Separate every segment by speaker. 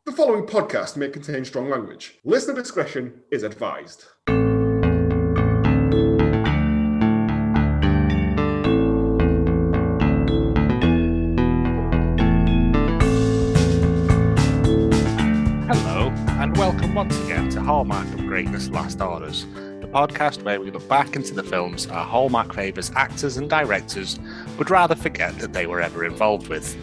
Speaker 1: The following podcast may contain strong language. Listener discretion is advised.
Speaker 2: Hello, and welcome once again to Hallmark of Greatness Last Orders, the podcast where we look back into the films our Hallmark favours actors and directors would rather forget that they were ever involved with.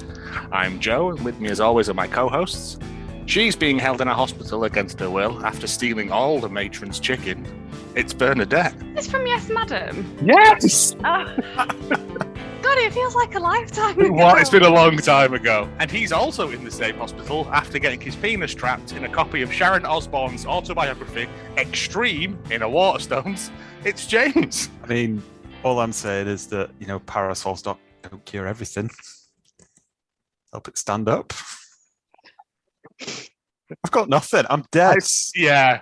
Speaker 2: I'm Joe, and with me as always are my co-hosts. She's being held in a hospital against her will after stealing all the matron's chicken. It's Bernadette.
Speaker 3: It's from Yes, Madam.
Speaker 2: Yes!
Speaker 3: Oh. God, it feels like a lifetime ago.
Speaker 2: What? It's been a long time ago. And he's also in the same hospital after getting his penis trapped in a copy of Sharon Osbourne's autobiography, Extreme, in a Waterstones. It's James.
Speaker 4: I mean, all I'm saying is that, parasols don't cure everything. Help it stand up. I've got nothing. I'm dead.
Speaker 2: Yeah.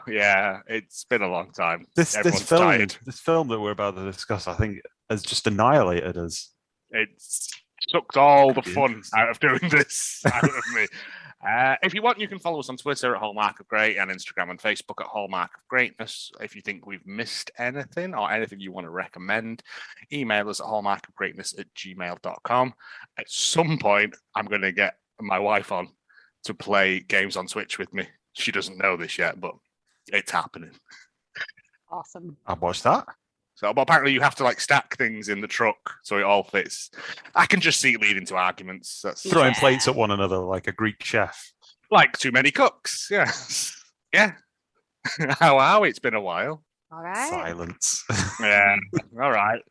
Speaker 2: It's been a long time.
Speaker 4: This film that we're about to discuss, I think, has just annihilated us.
Speaker 2: It's sucked all the fun out of doing this out of me. If you want, you can follow us on Twitter at Hallmark of Great and Instagram and Facebook at Hallmark of Greatness. If you think we've missed anything or anything you want to recommend, email us at hallmarkofgreatness@gmail.com. At some point, I'm going to get my wife on to play games on Twitch with me. She doesn't know this yet, but it's happening.
Speaker 3: Awesome.
Speaker 4: I'll watch that.
Speaker 2: So, but apparently you have to stack things in the truck so it all fits. I can just see it leading to arguments. That's
Speaker 4: throwing plates at one another like a Greek chef.
Speaker 2: Like too many cooks, yes. Yeah. How? It's been a while.
Speaker 3: All right.
Speaker 4: Silence.
Speaker 2: Yeah. All right.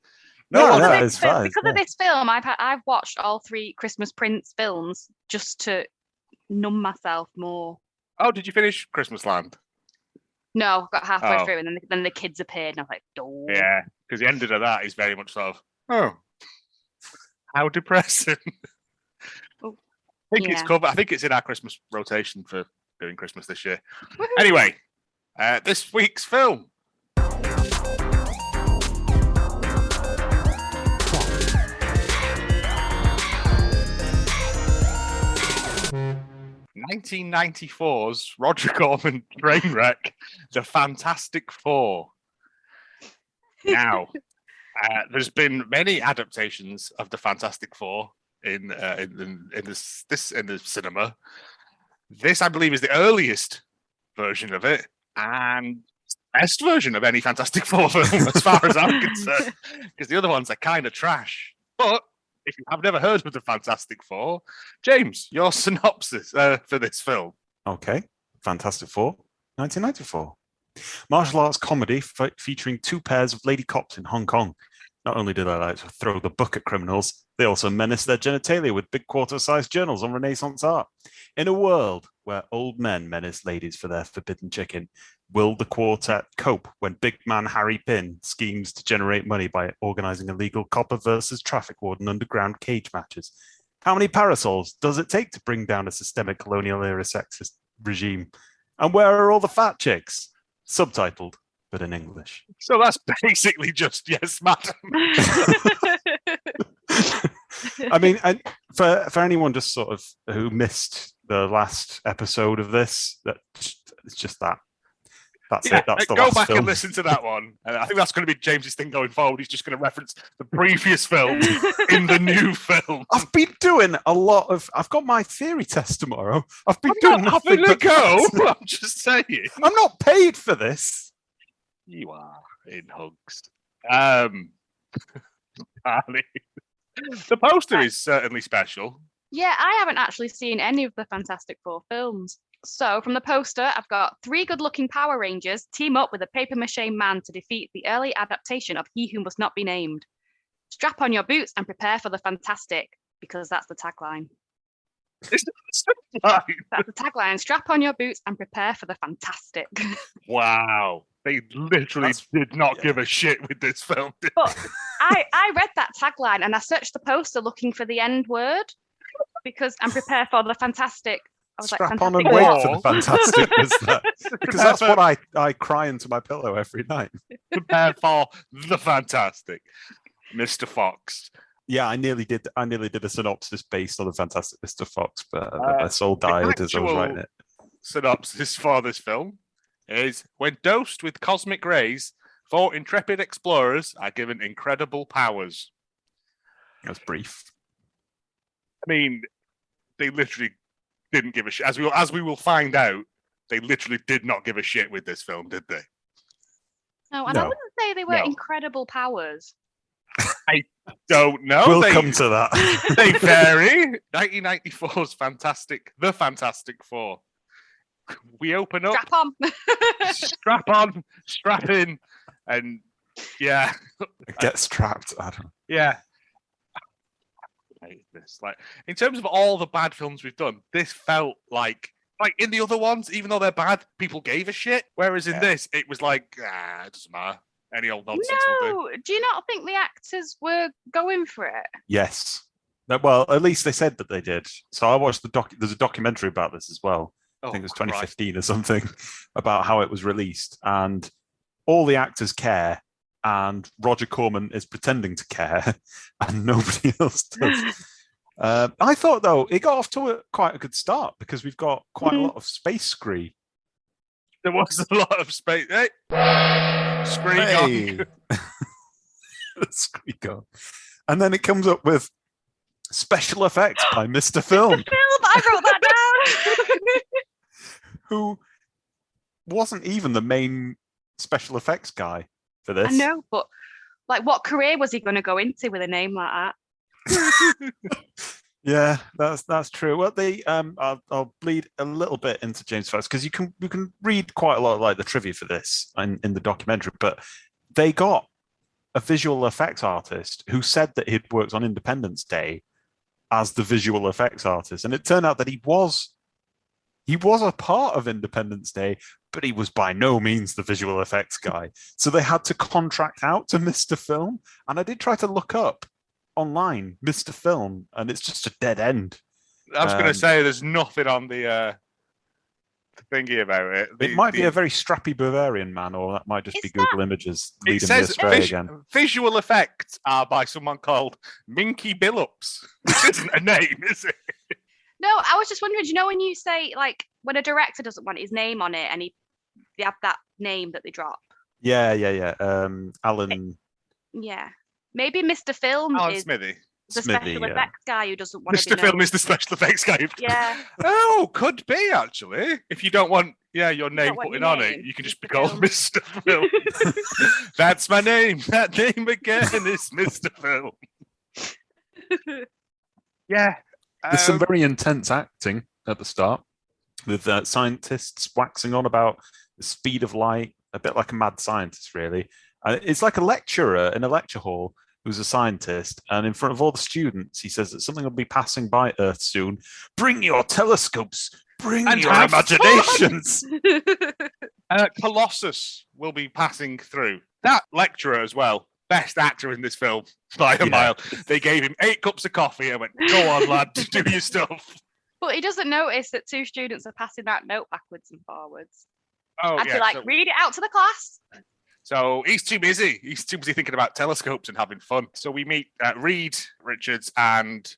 Speaker 4: It's fine.
Speaker 3: Because of this film, I've watched all 3 Christmas Prince films just to numb myself more.
Speaker 2: Oh, did you finish Christmas Land?
Speaker 3: No, got halfway through, and then the kids appeared, and I was like, "Oh."
Speaker 2: Yeah, because the ending of that is very much sort of, oh, how depressing.
Speaker 3: Oh,
Speaker 2: I think it's covered. I think it's in our Christmas rotation for doing Christmas this year.
Speaker 3: Woo-hoo.
Speaker 2: Anyway, this week's film. 1994's Roger Corman train wreck, The Fantastic Four. Now, there's been many adaptations of The Fantastic Four in the cinema. This, I believe, is the earliest version of it, and best version of any Fantastic Four film, as far as I'm concerned, because the other ones are kind of trash. But if you have never heard of the Fantastic Four, James, your synopsis for this film.
Speaker 4: Okay, Fantastic Four, 1994. Martial arts comedy featuring 2 pairs of lady cops in Hong Kong. Not only do they like to throw the book at criminals, they also menace their genitalia with big quarter-sized journals on Renaissance art. In a world where old men menace ladies for their forbidden chicken, will the quartet cope when big man Harry Pin schemes to generate money by organising illegal copper versus traffic warden underground cage matches? How many parasols does it take to bring down a systemic colonial-era sexist regime? And where are all the fat chicks? Subtitled, but in English.
Speaker 2: So that's basically just Yes, Madam.
Speaker 4: I mean, and for anyone just sort of who missed the last episode of this, it's just that. That's it. That's the last
Speaker 2: Go back
Speaker 4: film.
Speaker 2: and listen to that one. And I think that's going to be James's thing going forward. He's just going to reference the previous film in the new film.
Speaker 4: I've been doing a lot of. I've got my theory test tomorrow. I've been doing
Speaker 2: not
Speaker 4: nothing
Speaker 2: having a
Speaker 4: but
Speaker 2: go. I'm just saying.
Speaker 4: I'm not paid for this.
Speaker 2: You are in hugs. Darling. The poster is certainly special.
Speaker 3: Yeah, I haven't actually seen any of the Fantastic Four films. So from the poster, I've got 3 good-looking Power Rangers team up with a papier-mâché man to defeat the early adaptation of He Who Must Not Be Named. Strap on your boots and prepare for the fantastic, because that's the tagline.
Speaker 2: It's the tagline.
Speaker 3: That's the tagline. Strap on your boots and prepare for the fantastic.
Speaker 2: Wow. They literally did not give a shit with this film.
Speaker 3: But I read that tagline and I searched the poster looking for the end word because I'm prepared for the fantastic. I was
Speaker 4: Strap
Speaker 3: like,
Speaker 4: on and
Speaker 3: fantastic
Speaker 4: wait
Speaker 3: what?
Speaker 4: for the fantastic. Because that's what I cry into my pillow every night.
Speaker 2: Prepare for the fantastic, Mr. Fox.
Speaker 4: Yeah, I nearly did a synopsis based on the Fantastic Mr. Fox, but my soul died as I was writing it.
Speaker 2: synopsis for this film is: when dosed with cosmic rays, 4 intrepid explorers are given incredible powers.
Speaker 4: That's brief.
Speaker 2: I mean, they literally didn't give a shit. As we will find out, they literally did not give a shit with this film, did they?
Speaker 3: No, and I wouldn't say they were incredible powers.
Speaker 2: I don't know.
Speaker 4: We'll come to that.
Speaker 2: They vary. 1994's The Fantastic Four. We open up.
Speaker 3: Strap on.
Speaker 2: Strap in, and yeah.
Speaker 4: Get strapped, Adam.
Speaker 2: Yeah. I hate this. Like, in terms of all the bad films we've done, this felt like in the other ones, even though they're bad, people gave a shit. Whereas in this, it was like, it doesn't matter. Any old nonsense will
Speaker 3: do you not think the actors were going for it?
Speaker 4: Yes. Well, at least they said that they did. So I watched there's a documentary about this as well. I think it was 2015 or something, about how it was released. And all the actors care, and Roger Corman is pretending to care, and nobody else does. I thought, though, it got off to quite a good start because we've got quite a lot of space scree.
Speaker 2: There was a lot of space. Hey! Scree
Speaker 4: gone. And then it comes up with special effects by Mr. Film.
Speaker 3: I wrote that down.
Speaker 4: Who wasn't even the main special effects guy for this.
Speaker 3: I know, but what career was he going to go into with a name like that?
Speaker 4: Yeah, that's true. Well, I'll bleed a little bit into James first because you can read quite a lot of the trivia for this in the documentary, but they got a visual effects artist who said that he'd worked on Independence Day as the visual effects artist, and it turned out that he was a part of Independence Day, but he was by no means the visual effects guy. So they had to contract out to Mr. Film, and I did try to look up online Mr. Film, and it's just a dead end.
Speaker 2: I was going to say there's nothing on the thingy about it.
Speaker 4: It might be a very strappy Bavarian man, or that might just be Google Images leading me astray again.
Speaker 2: Visual effects are by someone called Minky Pullups, which isn't a name, is it?
Speaker 3: No, I was just wondering, when you say, when a director doesn't want his name on it and they have that name that they drop?
Speaker 4: Yeah. Alan.
Speaker 3: Yeah. Maybe Mr. Film is
Speaker 2: Smithy.
Speaker 3: The special effects guy who doesn't want to be
Speaker 2: Mr. Film is the special effects guy.
Speaker 3: Yeah.
Speaker 2: Oh, could be, actually. If you don't want your name putting on it, you can just be called Mr. Film. That's my name. That name again is Mr. Film. Yeah.
Speaker 4: There's some very intense acting at the start with scientists waxing on about the speed of light, a bit like a mad scientist, really. It's like a lecturer in a lecture hall who's a scientist, and in front of all the students, he says that something will be passing by Earth soon. Bring your telescopes. Bring your imaginations.
Speaker 2: Colossus will be passing through. That lecturer as well. Best actor in this film by a mile. They gave him 8 cups of coffee and went, go on, lad, do your stuff.
Speaker 3: But he doesn't notice that 2 students are passing that note backwards and forwards.
Speaker 2: Oh,
Speaker 3: I'd be read it out to the class.
Speaker 2: So he's too busy. He's too busy thinking about telescopes and having fun. So we meet Reed Richards and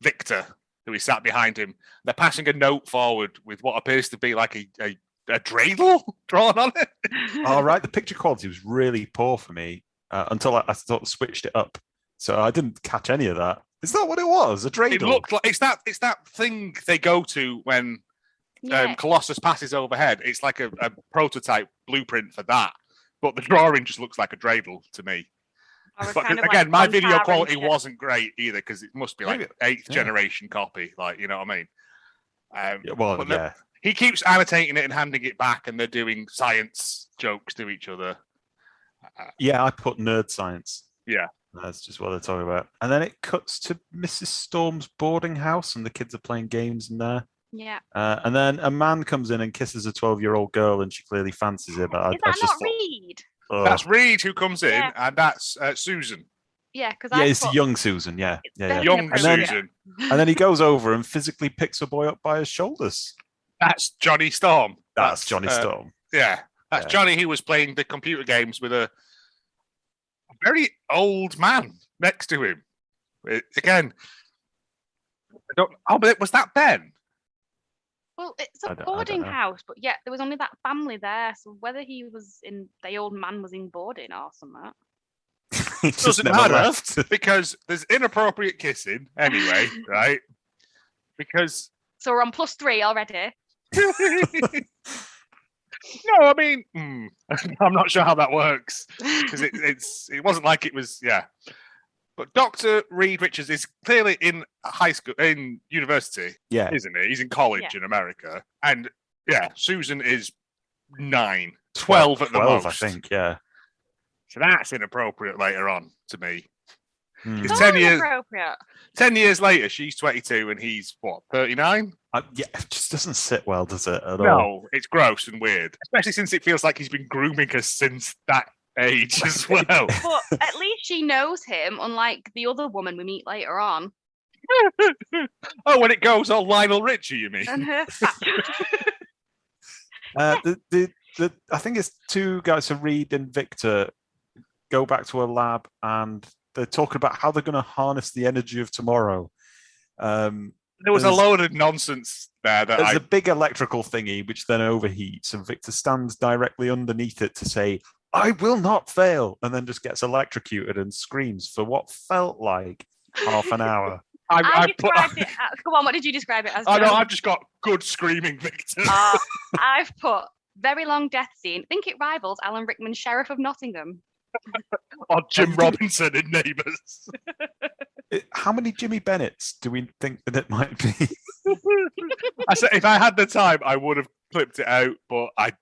Speaker 2: Victor, who is sat behind him. They're passing a note forward with what appears to be like a dreidel drawn on it.
Speaker 4: All right, the picture quality was really poor for me until I sort of switched it up. So I didn't catch any of that. Is that what it was? A dreidel?
Speaker 2: It looked like it's that thing they go to when Colossus passes overhead. It's like a prototype blueprint for that. But the drawing just looks like a dreidel to me. But again, my video quality wasn't great either because it must be like 8th generation copy. Like, you know what I mean? He keeps annotating it and handing it back, and they're doing science jokes to each other.
Speaker 4: I put nerd science.
Speaker 2: Yeah.
Speaker 4: That's just what they're talking about. And then it cuts to Mrs. Storm's boarding house, and the kids are playing games in there.
Speaker 3: Yeah.
Speaker 4: And then a man comes in and kisses a 12-year-old girl, and she clearly fancies it. But
Speaker 3: Is that not Reed?
Speaker 2: That's Reed who comes in, and that's Susan.
Speaker 3: Yeah, because
Speaker 4: it's young Susan. Yeah.
Speaker 2: Young Susan.
Speaker 4: And then he goes over and physically picks a boy up by his shoulders.
Speaker 2: That's Johnny Storm.
Speaker 4: That's Johnny Storm.
Speaker 2: Yeah, that's Johnny who was playing the computer games with a very old man next to him. Again, I don't. Oh, but was that Ben?
Speaker 3: Well, it's
Speaker 4: I
Speaker 3: a
Speaker 4: don't- I don't
Speaker 3: boarding
Speaker 4: know.
Speaker 3: house, but yet there was only that family there. So whether the old man was in boarding or something.
Speaker 4: He just
Speaker 2: Doesn't
Speaker 4: never
Speaker 2: matter
Speaker 4: left.
Speaker 2: because there's inappropriate kissing anyway, right? Because
Speaker 3: So we're on +3 already.
Speaker 2: no, I mean, I'm not sure how that works because it wasn't like it was, yeah. But Dr. Reed Richards is clearly in high school, in university,
Speaker 4: Yeah.
Speaker 2: isn't he? He's in college in America, and yeah, Susan is 9, 12 at the
Speaker 4: 12,
Speaker 2: most.
Speaker 4: I think, yeah.
Speaker 2: So that's inappropriate later on to me.
Speaker 4: Hmm.
Speaker 2: Because
Speaker 3: So
Speaker 2: 10 years,
Speaker 3: inappropriate.
Speaker 2: 10 years later, she's 22 and he's what, 39?
Speaker 4: Yeah, it just doesn't sit well, does it, at all?
Speaker 2: No, it's gross and weird, especially since it feels like he's been grooming her since that age as well.
Speaker 3: But at least she knows him, unlike the other woman we meet later on.
Speaker 2: Oh, when it goes all Lionel Richie, you mean?
Speaker 3: And her fat.
Speaker 4: I think it's two guys, so Reed and Victor, go back to a lab and they're talking about how they're going to harness the energy of tomorrow.
Speaker 2: There was a
Speaker 4: there's-
Speaker 2: load of nonsense there that
Speaker 4: There's a big electrical thingy which then overheats, and Victor stands directly underneath it to say, "I will not fail," and then just gets electrocuted and screams for what felt like half an hour.
Speaker 3: I described it as, go on, what did you describe it as?
Speaker 2: I know,
Speaker 3: Joe?
Speaker 2: I've just got good screaming Victor.
Speaker 3: I've put very long death scene. I think it rivals Alan Rickman's Sheriff of Nottingham.
Speaker 2: Or Jim Robinson in Neighbours.
Speaker 4: How many Jimmy Bennetts do we think that it might be?
Speaker 2: I said if I had the time, I would have clipped it out, but I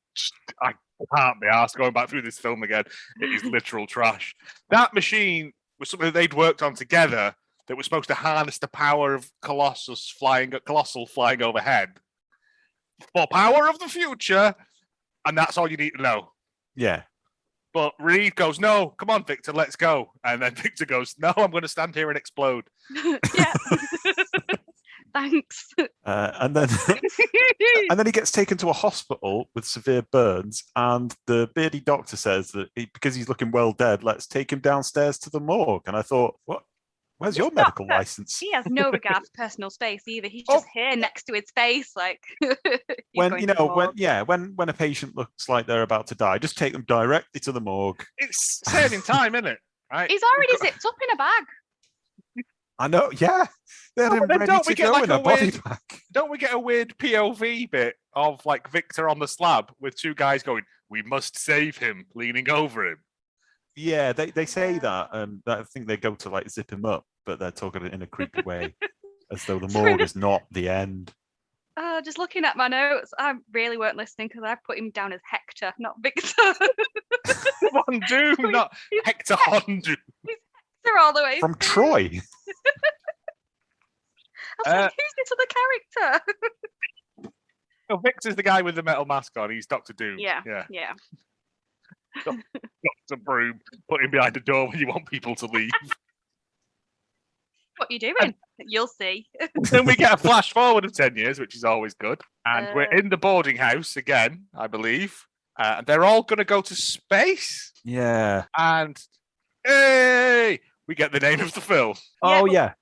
Speaker 2: can't be asked going back through this film again. It is literal trash. That machine was something that they'd worked on together that was supposed to harness the power of Colossal flying overhead for power of the future, and that's all you need to know.
Speaker 4: Yeah.
Speaker 2: But Reed goes, "No, come on, Victor, let's go." And then Victor goes, "No, I'm going to stand here and explode."
Speaker 3: Yeah. Thanks.
Speaker 4: And then he gets taken to a hospital with severe burns, and the beardy doctor says that because he's looking well dead, let's take him downstairs to the morgue. And I thought, what? Where's your medical
Speaker 3: Doctor.
Speaker 4: license?
Speaker 3: He has no regard for personal space either. He's just here next to his face, like
Speaker 4: When
Speaker 3: going
Speaker 4: you
Speaker 3: to
Speaker 4: know,
Speaker 3: morgue.
Speaker 4: when a patient looks like they're about to die, just take them directly to the morgue.
Speaker 2: It's saving time, isn't it? Right?
Speaker 3: He's already zipped up in a bag.
Speaker 4: I know, yeah. They're
Speaker 2: Oh, but then
Speaker 4: ready
Speaker 2: don't
Speaker 4: to
Speaker 2: we get
Speaker 4: go
Speaker 2: like
Speaker 4: in
Speaker 2: a
Speaker 4: a body
Speaker 2: weird-
Speaker 4: bag.
Speaker 2: Don't we get a weird POV bit of like Victor on the slab with two guys going, "We must save him," leaning over him?
Speaker 4: Yeah, they say that, and I think they go to like zip him up, but they're talking in a creepy way, as though the morgue is not the end.
Speaker 3: Just looking at my notes, I really weren't listening because I put him down as Hector, not Victor.
Speaker 2: Von Doom, not Hector von Doom.
Speaker 3: They're all the way
Speaker 4: From
Speaker 3: through.
Speaker 4: Troy.
Speaker 3: I was like, who's this other character?
Speaker 2: No, Victor's the guy with the metal mask on. He's Doctor Doom.
Speaker 3: Yeah.
Speaker 2: Yeah. Dr. Broom, put him behind the door when you want people to leave.
Speaker 3: What are you doing? You'll see.
Speaker 2: Then we get a flash forward of 10 years, which is always good. And we're in the boarding house again, I believe. And they're all going to go to space.
Speaker 4: Yeah.
Speaker 2: And hey, we get the name of the film.
Speaker 4: Oh, yeah.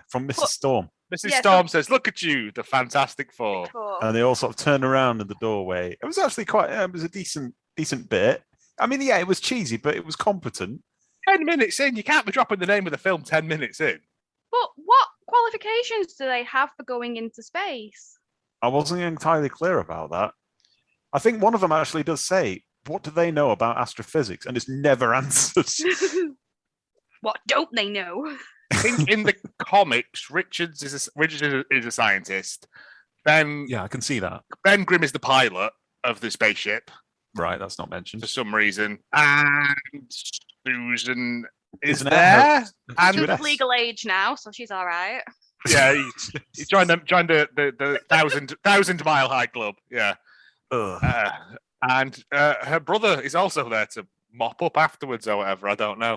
Speaker 4: From Mrs. Storm.
Speaker 2: Mrs.
Speaker 3: Yeah,
Speaker 2: Storm says, "Look at you, the Fantastic Four."
Speaker 4: And they all sort of turn around in the doorway. It was actually it was a decent bit. I mean, yeah, it was cheesy, but it was competent.
Speaker 2: 10 minutes in, you can't be dropping the name of the film 10 minutes in.
Speaker 3: But what qualifications do they have for going into space?
Speaker 4: I wasn't entirely clear about that. I think one of them actually does say, "What do they know about astrophysics?" And it's never answered.
Speaker 3: What don't they know?
Speaker 2: I think in the comics, Richards is a scientist. Ben
Speaker 4: Yeah, I can see that.
Speaker 2: Ben Grimm is the pilot of the spaceship
Speaker 4: Right, that's not mentioned.
Speaker 2: for some reason, and Susan is
Speaker 4: Isn't it?
Speaker 2: there. And
Speaker 4: Stewardess.
Speaker 3: She's legal age now, so she's all right.
Speaker 2: yeah, he joined the 1,000 mile high club. Yeah,
Speaker 4: Ugh.
Speaker 2: and her brother is also there to mop up afterwards or whatever. I don't know.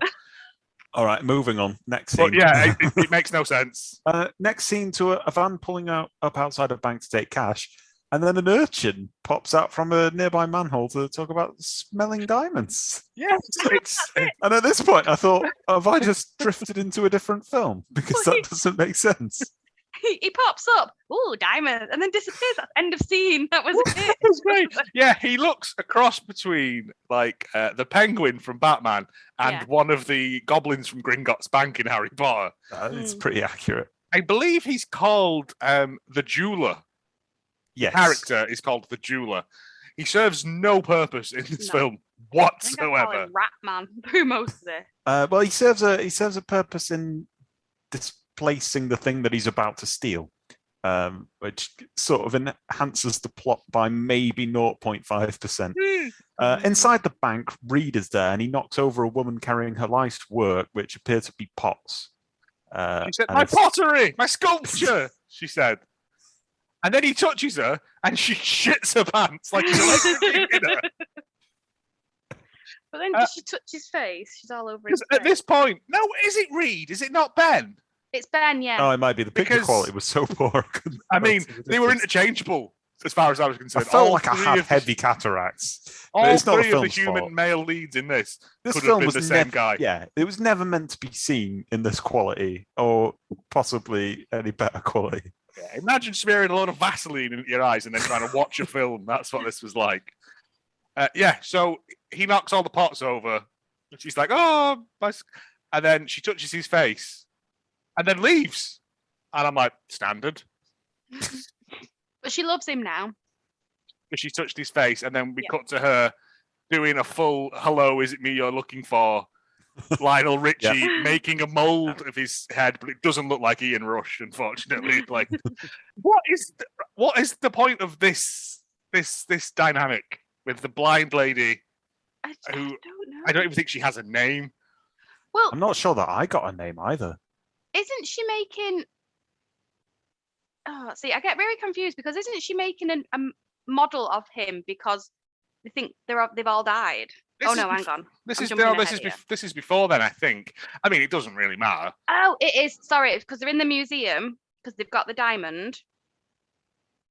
Speaker 4: All right, moving on. Next scene.
Speaker 2: But yeah, it makes no sense.
Speaker 4: Next scene to a van pulling up outside a bank to take cash, and then an urchin pops out from a nearby manhole to talk about smelling diamonds.
Speaker 2: Yes, it's
Speaker 4: And at this point, I thought, have I just drifted into a different film? Because that doesn't make sense.
Speaker 3: he pops up. Ooh, diamond, and then disappears. That's end of scene. That was it.
Speaker 2: That's great. Yeah, he looks a cross between like the penguin from Batman and one of the goblins from Gringotts Bank in Harry Potter.
Speaker 4: It's pretty accurate.
Speaker 2: I believe he's called the jeweler.
Speaker 4: Yes.
Speaker 2: The character is called the jeweler. He serves no purpose in this film whatsoever.
Speaker 3: Ratman through most of it.
Speaker 4: Well, he serves a purpose in displacing the thing that he's about to steal, which sort of enhances the plot by maybe 0.5%. Inside the bank, Reed is there, and he knocks over a woman carrying her life's work, which appear to be pots.
Speaker 2: She said, "My pottery, my sculpture," she said. And then he touches her, and she shits her pants like he's electrocuted her.
Speaker 3: But then does she touch his face? She's all over his face.
Speaker 2: At this point, no, is it Reed? Is it not Ben?
Speaker 3: It's Ben, yeah.
Speaker 4: Oh, it might be. The picture quality was so poor.
Speaker 2: I mean, they were interchangeable as far as I was concerned.
Speaker 4: I felt like I had heavy cataracts.
Speaker 2: All
Speaker 4: it's not
Speaker 2: three of the human male leads in this could have been the same guy.
Speaker 4: Yeah, it was never meant to be seen in this quality, or possibly any better quality.
Speaker 2: Yeah, imagine smearing a lot of Vaseline into your eyes and then trying to watch a film. That's what this was like. So he knocks all the pots over. And she's like, "Oh," and then she touches his face and then leaves. And I'm like, standard.
Speaker 3: But she loves him now.
Speaker 2: But she touched his face, and then we cut to her doing a full "Hello, is it me you're looking for?" Lionel Richie making a mold of his head, but it doesn't look like Ian Rush, unfortunately. Like, what is the point of this dynamic with the blind lady?
Speaker 3: I don't know.
Speaker 2: I don't even think she has a name.
Speaker 3: Well,
Speaker 4: I'm not sure that I got a name either.
Speaker 3: Isn't she making? Oh, see, I get very confused because isn't she making a model of him because they think they've all died? Hang on.
Speaker 2: This is before then, I think. I mean, it doesn't really matter.
Speaker 3: Oh, it is. Sorry, because they're in the museum because they've got the diamond.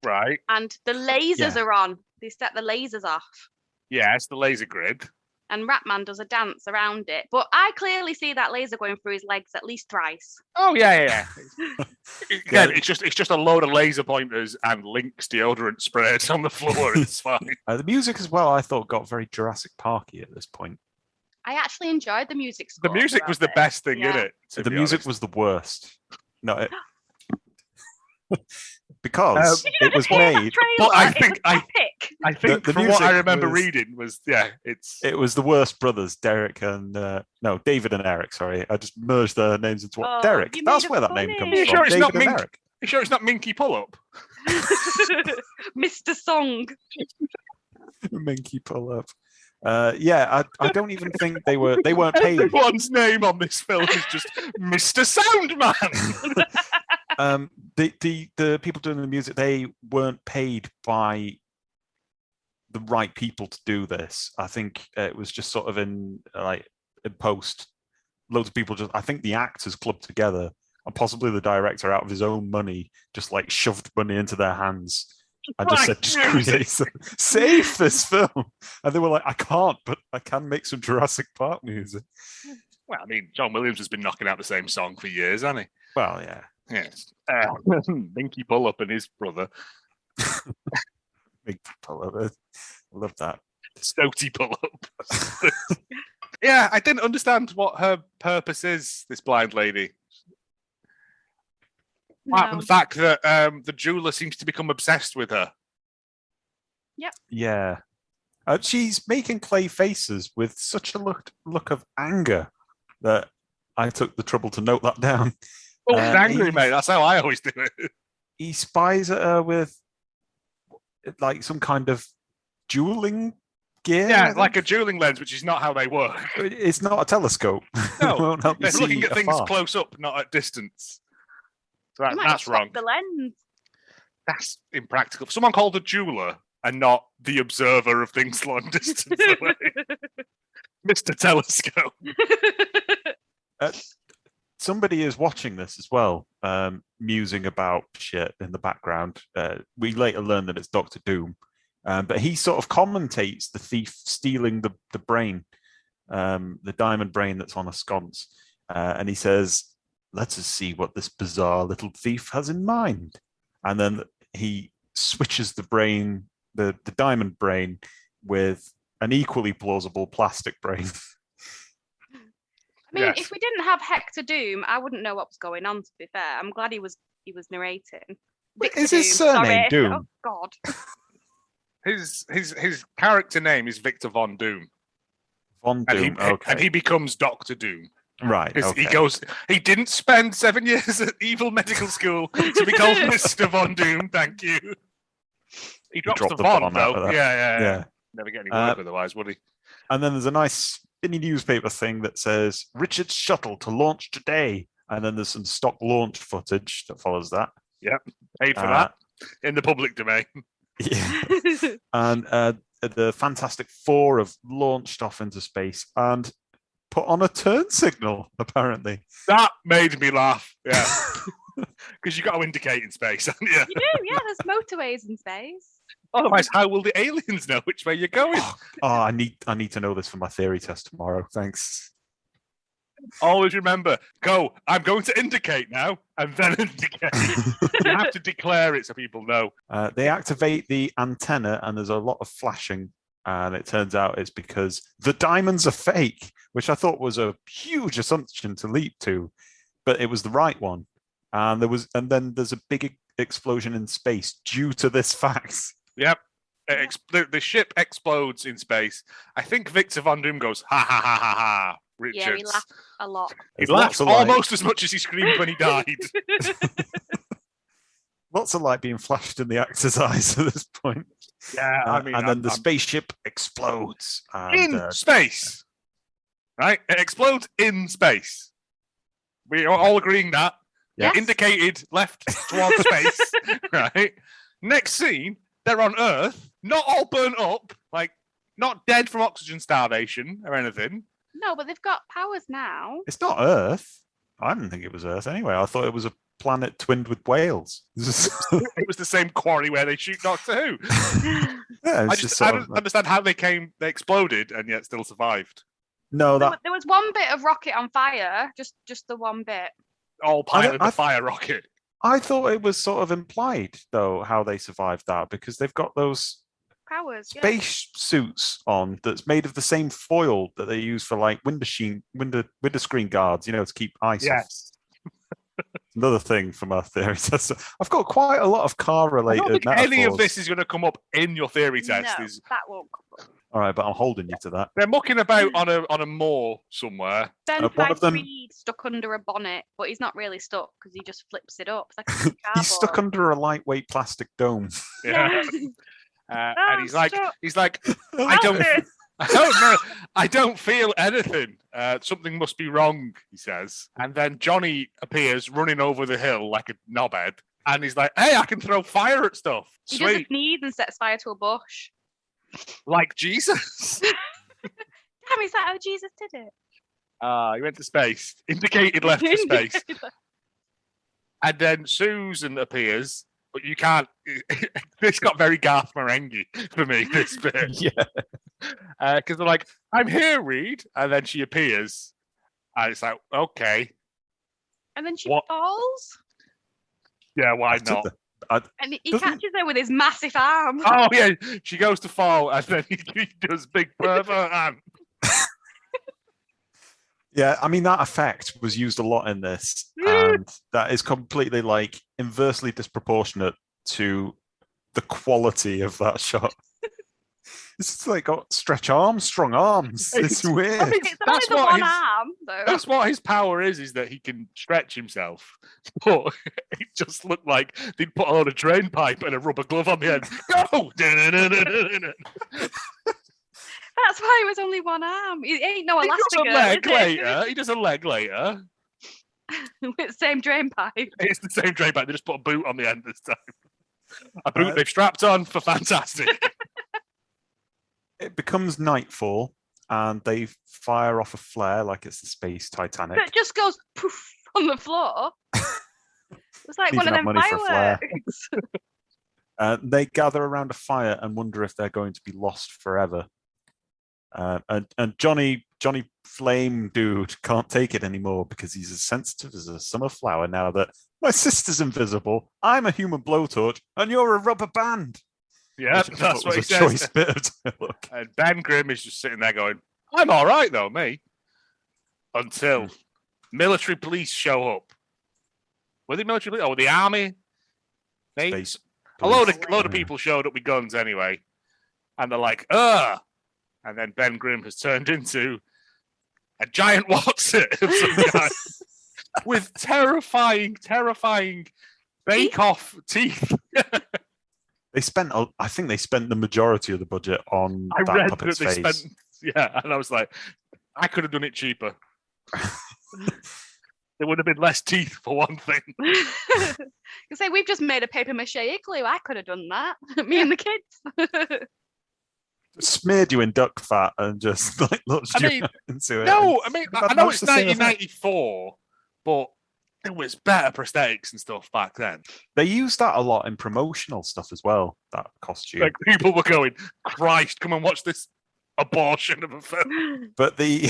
Speaker 2: Right.
Speaker 3: And the lasers are on. They set the lasers off.
Speaker 2: Yeah, it's the laser grid.
Speaker 3: And Ratman does a dance around it. But I clearly see that laser going through his legs at least thrice.
Speaker 2: Oh, yeah. Again, it's just a load of laser pointers and Lynx deodorant sprayed on the floor. It's fine.
Speaker 4: The music as well, I thought, got very Jurassic Parky at this point.
Speaker 3: I actually enjoyed the music score.
Speaker 2: The music was the best thing in it.
Speaker 4: The music was the worst. No, because it was made.
Speaker 2: But I think from what I remember reading was
Speaker 4: it was the Worst brothers, Derek and David and Eric. Sorry, I just merged their names into one. Derek. That's where that name comes from.
Speaker 2: You sure it's not Minky Pullup?
Speaker 3: Mr. Song.
Speaker 4: Minky Pullup. I don't even think they weren't paid.
Speaker 2: Everyone's name on this film is just Mr. Soundman.
Speaker 4: The people doing the music, they weren't paid by the right people to do this. I think it was just sort of in post. Loads of people I think the actors clubbed together, and possibly the director out of his own money just shoved money into their hands and just said, just save this film. And they were like, I can't, but I can make some Jurassic Park music.
Speaker 2: Well, I mean, John Williams has been knocking out the same song for years, hasn't he?
Speaker 4: Well, yeah.
Speaker 2: Yes. Minky Pullup and his brother.
Speaker 4: Minky Pullup. I love that.
Speaker 2: Stoaty Pullup. Yeah, I didn't understand what her purpose is, this blind lady. No. The fact that the jeweler seems to become obsessed with her.
Speaker 3: Yep.
Speaker 4: Yeah. She's making clay faces with such a look of anger that I took the trouble to note that down.
Speaker 2: Oh, angry, mate. That's how I always do it.
Speaker 4: He spies at her with some kind of jeweling gear.
Speaker 2: Yeah, like a jeweling lens, which is not how they work.
Speaker 4: It's not a telescope.
Speaker 2: No,
Speaker 4: won't help
Speaker 2: they're
Speaker 4: you
Speaker 2: looking at things
Speaker 4: afar.
Speaker 2: close up, not at distance. So that's wrong.
Speaker 3: The lens.
Speaker 2: That's impractical. Someone called a jeweler and not the observer of things long distance away. Mr. Telescope.
Speaker 4: Somebody is watching this as well, musing about shit in the background. We later learn that it's Doctor Doom, but he sort of commentates the thief stealing the brain, the diamond brain that's on a sconce, and he says, Let us see what this bizarre little thief has in mind. And then he switches the brain, the diamond brain, with an equally plausible plastic brain.
Speaker 3: I mean,
Speaker 2: Yes.
Speaker 3: if we didn't have Hector Doom, I wouldn't know what was going on, to be fair. I'm glad he was narrating.
Speaker 4: Wait,
Speaker 3: Victor
Speaker 4: is his surname
Speaker 3: sorry.
Speaker 4: Doom?
Speaker 3: Oh, God.
Speaker 2: His character name is Victor Von Doom.
Speaker 4: Von Doom, okay.
Speaker 2: And he becomes Doctor Doom.
Speaker 4: Right,
Speaker 2: Because
Speaker 4: okay.
Speaker 2: he didn't spend 7 years at evil medical school to be called Mr. Von Doom, thank you. He dropped the Von,
Speaker 4: bomb
Speaker 2: though.
Speaker 4: out of that.
Speaker 2: Yeah. Never get any work otherwise, would he?
Speaker 4: And then there's a nice spinny newspaper thing that says, Richard's shuttle to launch today. And then there's some stock launch footage that follows that.
Speaker 2: Yep, paid for that in the public domain.
Speaker 4: Yeah. And the Fantastic Four have launched off into space and put on a turn signal, apparently.
Speaker 2: That made me laugh, yeah. Because you got to indicate in space, haven't you?
Speaker 3: You do, yeah. There's motorways in space.
Speaker 2: Otherwise, how will the aliens know which way you're going?
Speaker 4: I need to know this for my theory test tomorrow. Thanks.
Speaker 2: Always remember, I'm going to indicate now, and then indicate. You have to declare it so people know.
Speaker 4: They activate the antenna, and there's a lot of flashing. And it turns out it's because the diamonds are fake, which I thought was a huge assumption to leap to, but it was the right one. And then there's a big explosion in space due to this fact.
Speaker 2: Yep. The ship explodes in space. I think Victor Von Doom goes, ha ha ha ha ha. Richards.
Speaker 3: Yeah, he laughed a lot.
Speaker 2: He laughed almost as much as he screamed when he died.
Speaker 4: Lots of light being flashed in the actor's eyes at this point.
Speaker 2: Yeah, I mean,
Speaker 4: and then the spaceship explodes.
Speaker 2: In space. Right? It explodes in space. We are all agreeing that.
Speaker 3: Yes.
Speaker 2: Indicated left towards space. Right? Next scene, they're on Earth, not all burnt up, like not dead from oxygen starvation or anything.
Speaker 3: No, but they've got powers now.
Speaker 4: It's not Earth. I didn't think it was Earth anyway. I thought it was a planet twinned with whales.
Speaker 2: It was the same quarry where they shoot Doctor Who.
Speaker 4: Yeah,
Speaker 2: I don't understand how they exploded and yet still survived.
Speaker 4: No,
Speaker 3: There was one bit of rocket on fire, just the one bit.
Speaker 2: All pilot the fire rocket.
Speaker 4: I thought it was sort of implied, though, how they survived that, because they've got those
Speaker 3: Powers,
Speaker 4: space suits on that's made of the same foil that they use for like window screen guards, to keep ice off. Another thing from our theory test. I've got quite a lot of car-related.
Speaker 2: I don't think
Speaker 4: metaphors.
Speaker 2: any of this is going to come up in your theory test.
Speaker 3: No, that won't come up.
Speaker 4: All right, but I'm holding you to that.
Speaker 2: They're mucking about on a moor somewhere.
Speaker 3: Ben
Speaker 4: one
Speaker 3: finds
Speaker 4: of them-
Speaker 3: Reed stuck under a bonnet, but he's not really stuck because he just flips it up. It's like a piece of
Speaker 4: He's stuck
Speaker 3: cardboard.
Speaker 4: under a lightweight plastic dome.
Speaker 2: Yeah. And he's like, I don't know. I don't feel anything. Something must be wrong, he says. And then Johnny appears running over the hill like a knobhead. And he's like, hey, I can throw fire at stuff.
Speaker 3: He does a
Speaker 2: Sweet.
Speaker 3: sneeze and sets fire to a bush.
Speaker 2: Like Jesus.
Speaker 3: Damn, is that how Jesus did it?
Speaker 2: He went to space. Indicated left for space. And then Susan appears, but you can't. This got very Garth Marenghi for me, this bit.
Speaker 4: Yeah.
Speaker 2: Because they're like, I'm here, Reed. And then she appears. And it's like, okay.
Speaker 3: And then she
Speaker 2: What?
Speaker 3: falls.
Speaker 2: Yeah, why not?
Speaker 3: And he catches her with his massive arm.
Speaker 2: Oh, yeah. She goes to fall, and then he does big pervert hand.
Speaker 4: Yeah, I mean, that effect was used a lot in this, and that is completely like inversely disproportionate to the quality of that shot. It's just like got stretch arms, strong arms. It's weird.
Speaker 3: I mean, it's only
Speaker 2: That's
Speaker 3: the
Speaker 2: what
Speaker 3: one
Speaker 2: his-
Speaker 3: arm, though.
Speaker 2: That's what his power is that he can stretch himself. But it just looked like they'd put on a drain pipe and a rubber glove on the end. Go!
Speaker 3: That's why it was only one arm. It ain't no
Speaker 2: He does a
Speaker 3: elastic.
Speaker 2: leg later. He does a leg later.
Speaker 3: With same drain pipe.
Speaker 2: It's the same drain pipe. They just put a boot on the end this time. A boot they've strapped on for fantastic.
Speaker 4: It becomes nightfall, and they fire off a flare like it's the space Titanic.
Speaker 3: But it just goes poof on the floor. It's like one of
Speaker 4: Leaving
Speaker 3: them
Speaker 4: out money for a flare.
Speaker 3: fireworks.
Speaker 4: They gather around a fire and wonder if they're going to be lost forever. And Johnny Flame Dude can't take it anymore because he's as sensitive as a summer flower now that my sister's invisible, I'm a human blowtorch, and you're a rubber band.
Speaker 2: Yeah, that's what he says.
Speaker 4: Choice bit of dialogue.
Speaker 2: And Ben Grimm is just sitting there going, I'm all right, though, me. Until military police show up. Were they military police? Oh, the army?
Speaker 4: Space
Speaker 2: a load of people showed up with guns anyway. And they're like, ugh. And then Ben Grimm has turned into a giant Watson of some kind with terrifying bake-off teeth.
Speaker 4: I think they spent the majority of the budget on
Speaker 2: I
Speaker 4: that
Speaker 2: read
Speaker 4: puppet's
Speaker 2: that they
Speaker 4: face.
Speaker 2: spent, yeah, and I was like, I could have done it cheaper. There would have been less teeth for one thing.
Speaker 3: You say we've just made a paper mache igloo. I could have done that. Me and the kids.
Speaker 4: Smeared you in duck fat and just like launched you into it.
Speaker 2: No, I mean, I know it's 1994, but there was better prosthetics and stuff back then.
Speaker 4: They used that a lot in promotional stuff as well, that costume.
Speaker 2: Like people were going, Christ, come and watch this abortion of a film.
Speaker 4: But the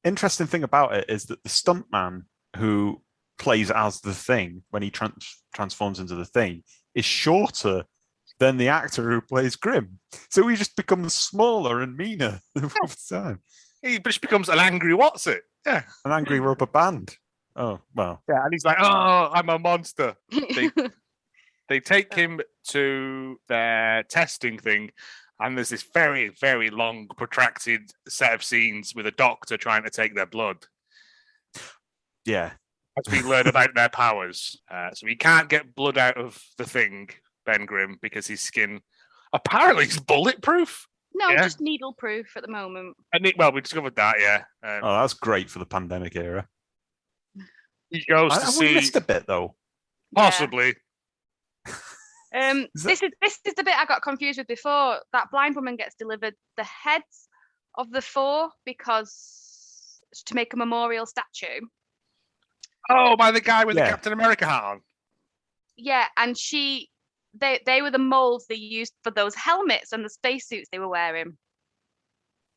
Speaker 4: interesting thing about it is that the stuntman who plays as the Thing when he transforms into the Thing is shorter than the actor who plays Grimm. So he just becomes smaller and meaner all the time.
Speaker 2: He just becomes an angry what's it? Yeah.
Speaker 4: An angry rubber band. Oh, well.
Speaker 2: Yeah, and he's like, oh, I'm a monster. They take him to their testing thing, and there's this very, very long, protracted set of scenes with a doctor trying to take their blood.
Speaker 4: Yeah.
Speaker 2: As we learn about their powers. So he can't get blood out of the Thing, Ben Grimm, because his skin apparently is bulletproof.
Speaker 3: No, just needle proof at the moment.
Speaker 2: Well, we discovered that, yeah.
Speaker 4: That's great for the pandemic era.
Speaker 2: He goes to see.
Speaker 4: I missed a bit though.
Speaker 2: Possibly.
Speaker 3: This is the bit I got confused with before. That blind woman gets delivered the heads of the four because to make a memorial statue.
Speaker 2: Oh, by the guy with the Captain America hat on.
Speaker 3: Yeah, and they were the molds they used for those helmets and the spacesuits they were wearing.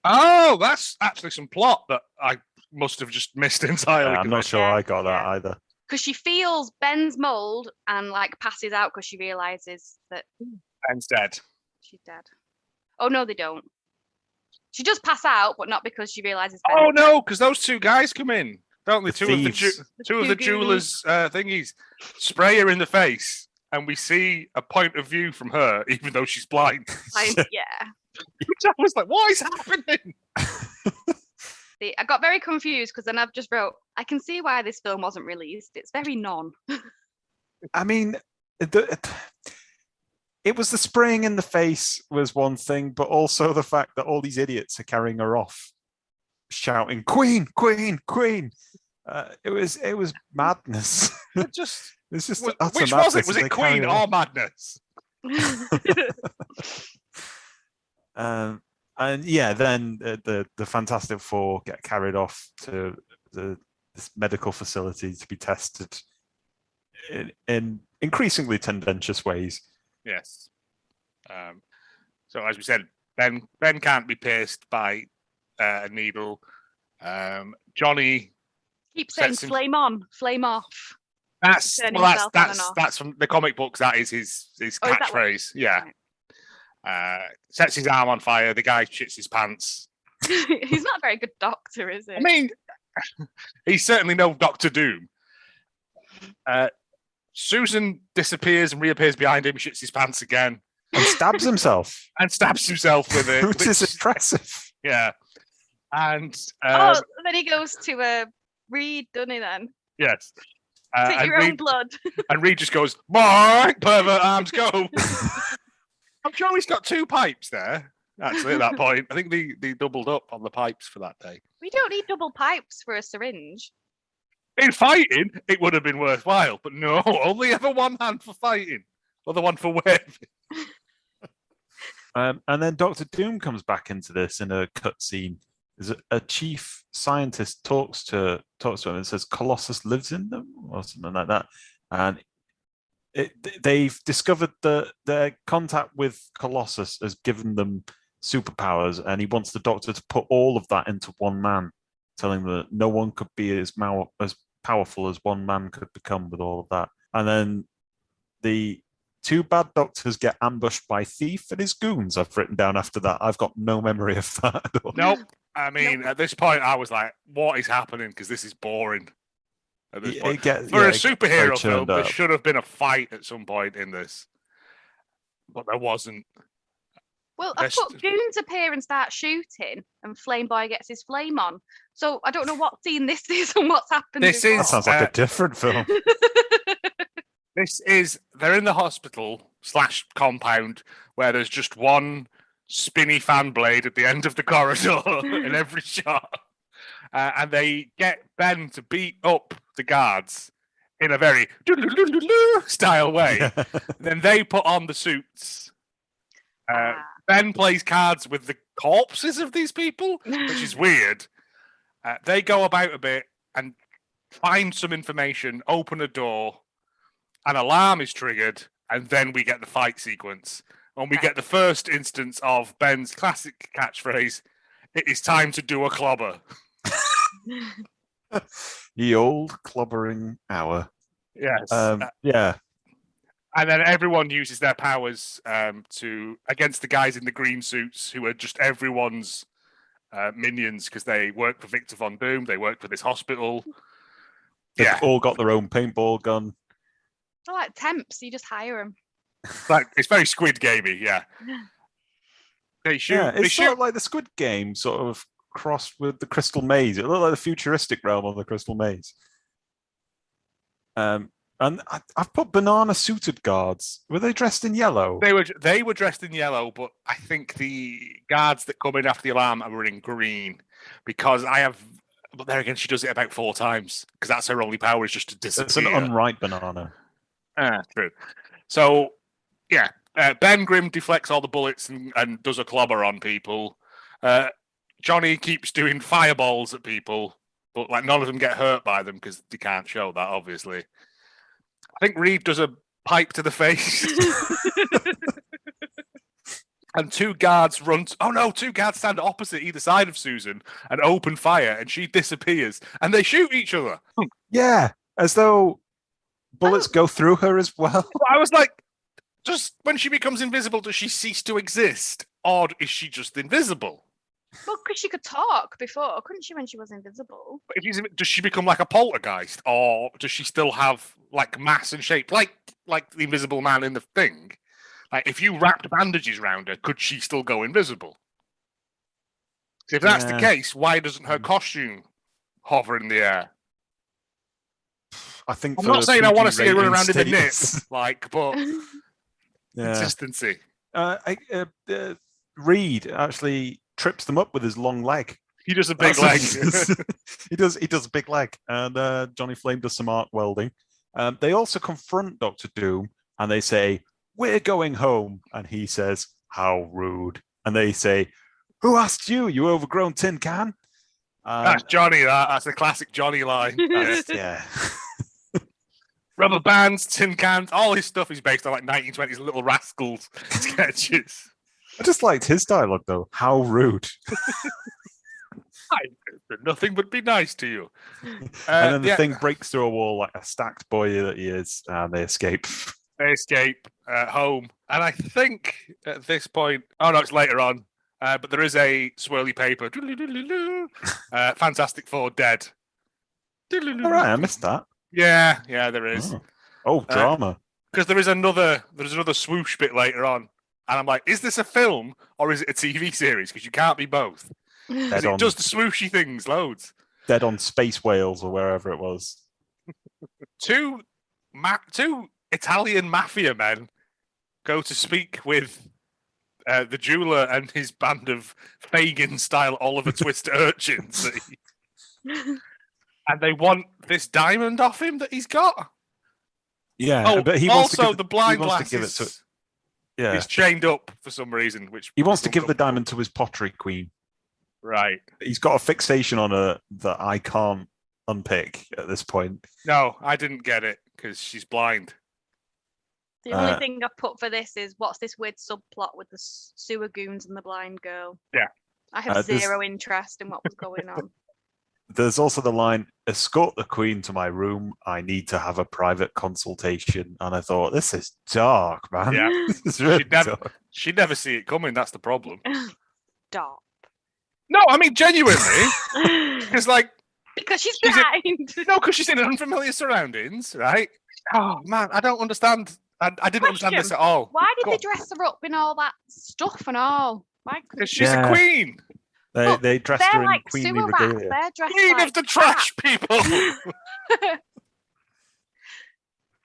Speaker 2: Oh, that's actually some plot that I must have just missed entirely.
Speaker 4: I'm not sure I got that either.
Speaker 3: Because she feels Ben's mold and like passes out because she realizes that
Speaker 2: Ben's dead.
Speaker 3: She's dead. Oh no, they don't. She does pass out, but not because she realizes. Ben
Speaker 2: Oh no, because those two guys come in, don't they? Two of the jewelers thingies spray her in the face. And we see a point of view from her, even though she's blind.
Speaker 3: Yeah.
Speaker 2: I was like, what is happening?
Speaker 3: I got very confused because then I've just wrote, I can see why this film wasn't released. It's very non.
Speaker 4: I mean, it was the spraying in the face was one thing, but also the fact that all these idiots are carrying her off, shouting, Queen, Queen, Queen. It was madness. It's just
Speaker 2: which was it? Was it Queen or Madness?
Speaker 4: And yeah, then the Fantastic Four get carried off to this medical facility to be tested in increasingly tendentious ways.
Speaker 2: Yes. So as we said, Ben can't be pierced by a needle. Johnny
Speaker 3: keeps saying "flame on, flame off."
Speaker 2: That's from the comic books. That is his catchphrase. Yeah. Sets his arm on fire. The guy shits his pants.
Speaker 3: He's not a very good doctor, is he?
Speaker 2: I mean, he's certainly no Doctor Doom. Susan disappears and reappears behind him, shits his pants again.
Speaker 4: And stabs himself.
Speaker 2: With it.
Speaker 4: Which is impressive.
Speaker 2: Yeah. And
Speaker 3: then he goes to Reed, doesn't he then?
Speaker 2: Yes.
Speaker 3: Take your own blood.
Speaker 2: And Reed just goes, Mark, pervert arms, go. I'm sure he's got two pipes there, actually, at that point. I think they doubled up on the pipes for that day.
Speaker 3: We don't need double pipes for a syringe.
Speaker 2: In fighting, it would have been worthwhile, but no, only ever one hand for fighting, other one for waving.
Speaker 4: And then Doctor Doom comes back into this in a cutscene. A chief scientist talks to him and says Colossus lives in them or something like that, and they've discovered that their contact with Colossus has given them superpowers, and he wants the Doctor to put all of that into one man, telling him that no one could be as powerful as one man could become with all of that. And then the two bad doctors get ambushed by Thief and his goons. I've written down after that. I've got no memory of that at all.
Speaker 2: Nope. I mean, at this point, I was like, what is happening? Because this is boring. At this point. For a superhero film, there should have been a fight at some point in this. But there wasn't.
Speaker 3: Well, I put goons appear and start shooting, and Flame Boy gets his flame on. So I don't know what scene this is and what's happened.
Speaker 2: That
Speaker 4: sounds like a different film.
Speaker 2: They're in the hospital / compound where there's just one spinny fan blade at the end of the corridor in every shot. And they get Ben to beat up the guards in a very style way. Then they put on the suits. Ben plays cards with the corpses of these people, which is weird. They go about a bit and find some information, open a door, an alarm is triggered, and then we get the fight sequence. And we get the first instance of Ben's classic catchphrase, "It is time to do a clobber."
Speaker 4: The old clobbering hour.
Speaker 2: Yes.
Speaker 4: Yeah.
Speaker 2: And then everyone uses their powers against the guys in the green suits who are just everyone's minions because they work for Hector von Broom. They work for this hospital.
Speaker 4: They've all got their own paintball gun.
Speaker 3: They're like temps. You just hire them.
Speaker 2: Like, it's very Squid Gamey, yeah. They shoot.
Speaker 4: Yeah, it's sort of like the Squid Game, sort of crossed with the Crystal Maze. It looked like the futuristic realm of the Crystal Maze. And I've put banana-suited guards. Were they dressed in yellow?
Speaker 2: They were dressed in yellow, but I think the guards that come in after the alarm were in green because But there again, she does it about 4 times because that's her only power is just to disappear.
Speaker 4: It's an unripe banana.
Speaker 2: True. So, yeah, Ben Grimm deflects all the bullets and does a clobber on people. Johnny keeps doing fireballs at people, but like none of them get hurt by them because they can't show that, obviously. I think Reed does a pipe to the face. And 2 guards two guards stand opposite either side of Susan and open fire, and she disappears, and they shoot each other.
Speaker 4: Yeah, as though bullets go through her as well.
Speaker 2: I was like, just when she becomes invisible, does she cease to exist? Or is she just invisible?
Speaker 3: Well, because she could talk before, couldn't she, when she was invisible?
Speaker 2: Does she become like a poltergeist? Or does she still have like mass and shape? Like the Invisible Man in the Thing? Like, if you wrapped bandages around her, could she still go invisible? If that's the case, why doesn't her costume hover in the air?
Speaker 4: I think
Speaker 2: I'm not saying I want to see her run around in the knit, but consistency.
Speaker 4: Reed actually trips them up with his long leg.
Speaker 2: He does a big leg.
Speaker 4: He does a big leg, and Johnny Flame does some arc welding. They also confront Dr. Doom, and they say, "We're going home," and he says, "How rude!" And they say, "Who asked you? You overgrown tin can."
Speaker 2: That's Johnny. That's a classic Johnny line.
Speaker 4: Yeah.
Speaker 2: Rubber bands, tin cans, all his stuff is based on like 1920s Little Rascals sketches.
Speaker 4: I just liked his dialogue though. How rude.
Speaker 2: I'd nothing but be nice to you.
Speaker 4: And then the Thing breaks through a wall like a stacked boy that he is, and they escape.
Speaker 2: They escape home. And I think at this point, it's later on, but there is a swirly paper. Fantastic Four dead.
Speaker 4: All right, I missed that.
Speaker 2: Yeah, there is.
Speaker 4: Oh, drama.
Speaker 2: Because there's another swoosh bit later on. And I'm like, is this a film or is it a TV series? Because you can't be both. It does the swooshy things loads.
Speaker 4: Dead on Space Whales or wherever it was.
Speaker 2: 2 Italian mafia men go to speak with the jeweler and his band of Fagin-style Oliver Twist urchins. And they want this diamond off him that he's got.
Speaker 4: Yeah, but he wants
Speaker 2: also the blind lass is chained up for some reason. Which
Speaker 4: he wants to give the diamond to his pottery queen.
Speaker 2: Right.
Speaker 4: He's got a fixation on her that I can't unpick at this point.
Speaker 2: No, I didn't get it because she's blind.
Speaker 3: The only thing I've put for this is what's this weird subplot with the sewer goons and the blind girl?
Speaker 2: Yeah.
Speaker 3: I have zero interest in what was going on.
Speaker 4: There's also the line, escort the queen to my room. I need to have a private consultation. And I thought, this is dark, man.
Speaker 2: Yeah.
Speaker 4: This is really dark.
Speaker 2: She'd never see it coming. That's the problem.
Speaker 3: Stop.
Speaker 2: No, I mean, genuinely. Because, like...
Speaker 3: Because she's blind.
Speaker 2: No, because she's in unfamiliar surroundings, right? Oh, man, I don't understand. I didn't understand this at all.
Speaker 3: Why did they dress her up in all that stuff and all?
Speaker 2: Because she's a queen.
Speaker 4: They dressed her in
Speaker 3: like
Speaker 4: queenly
Speaker 3: sewer
Speaker 4: regalia.
Speaker 3: Rats. They're dressed
Speaker 2: Queen
Speaker 3: like
Speaker 2: of the trash people.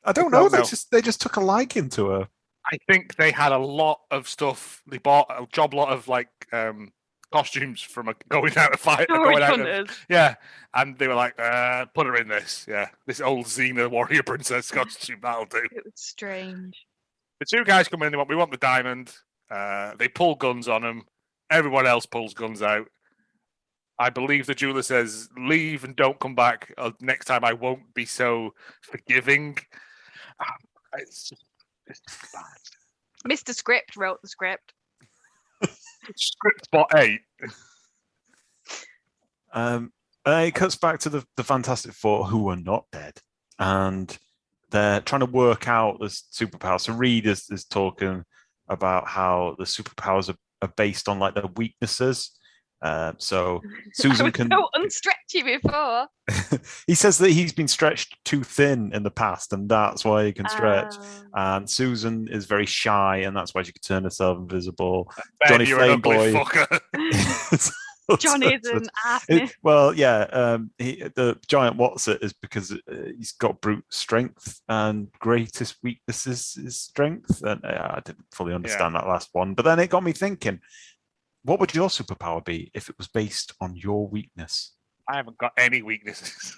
Speaker 4: I don't know. They just took a liking to her.
Speaker 2: I think they had a lot of stuff. They bought a job lot of like costumes from going out of fight. Yeah, and they were like, put her in this. Yeah, this old Xena warrior princess costume. That'll do.
Speaker 3: It was strange.
Speaker 2: The two guys come in. We want the diamond. They pull guns on them. Everyone else pulls guns out. I believe the jeweler says, leave and don't come back. Next time I won't be so forgiving. It's bad.
Speaker 3: Mr. Script wrote the script.
Speaker 2: Script spot 8.
Speaker 4: It cuts back to the Fantastic Four, who are not dead. And they're trying to work out the superpowers. So Reed is talking about how the superpowers are based on like their weaknesses. So Susan can
Speaker 3: so unstretchy before.
Speaker 4: He says that he's been stretched too thin in the past, and that's why he can stretch. And Susan is very shy, and that's why she can turn herself invisible.
Speaker 2: Johnny Flameboy.
Speaker 3: Johnny's an ass.
Speaker 4: Well, yeah. The giant What's-It is because he's got brute strength, and greatest weakness is strength. And I didn't fully understand that last one, but then it got me thinking. What would your superpower be if it was based on your weakness?
Speaker 2: I haven't got any weaknesses.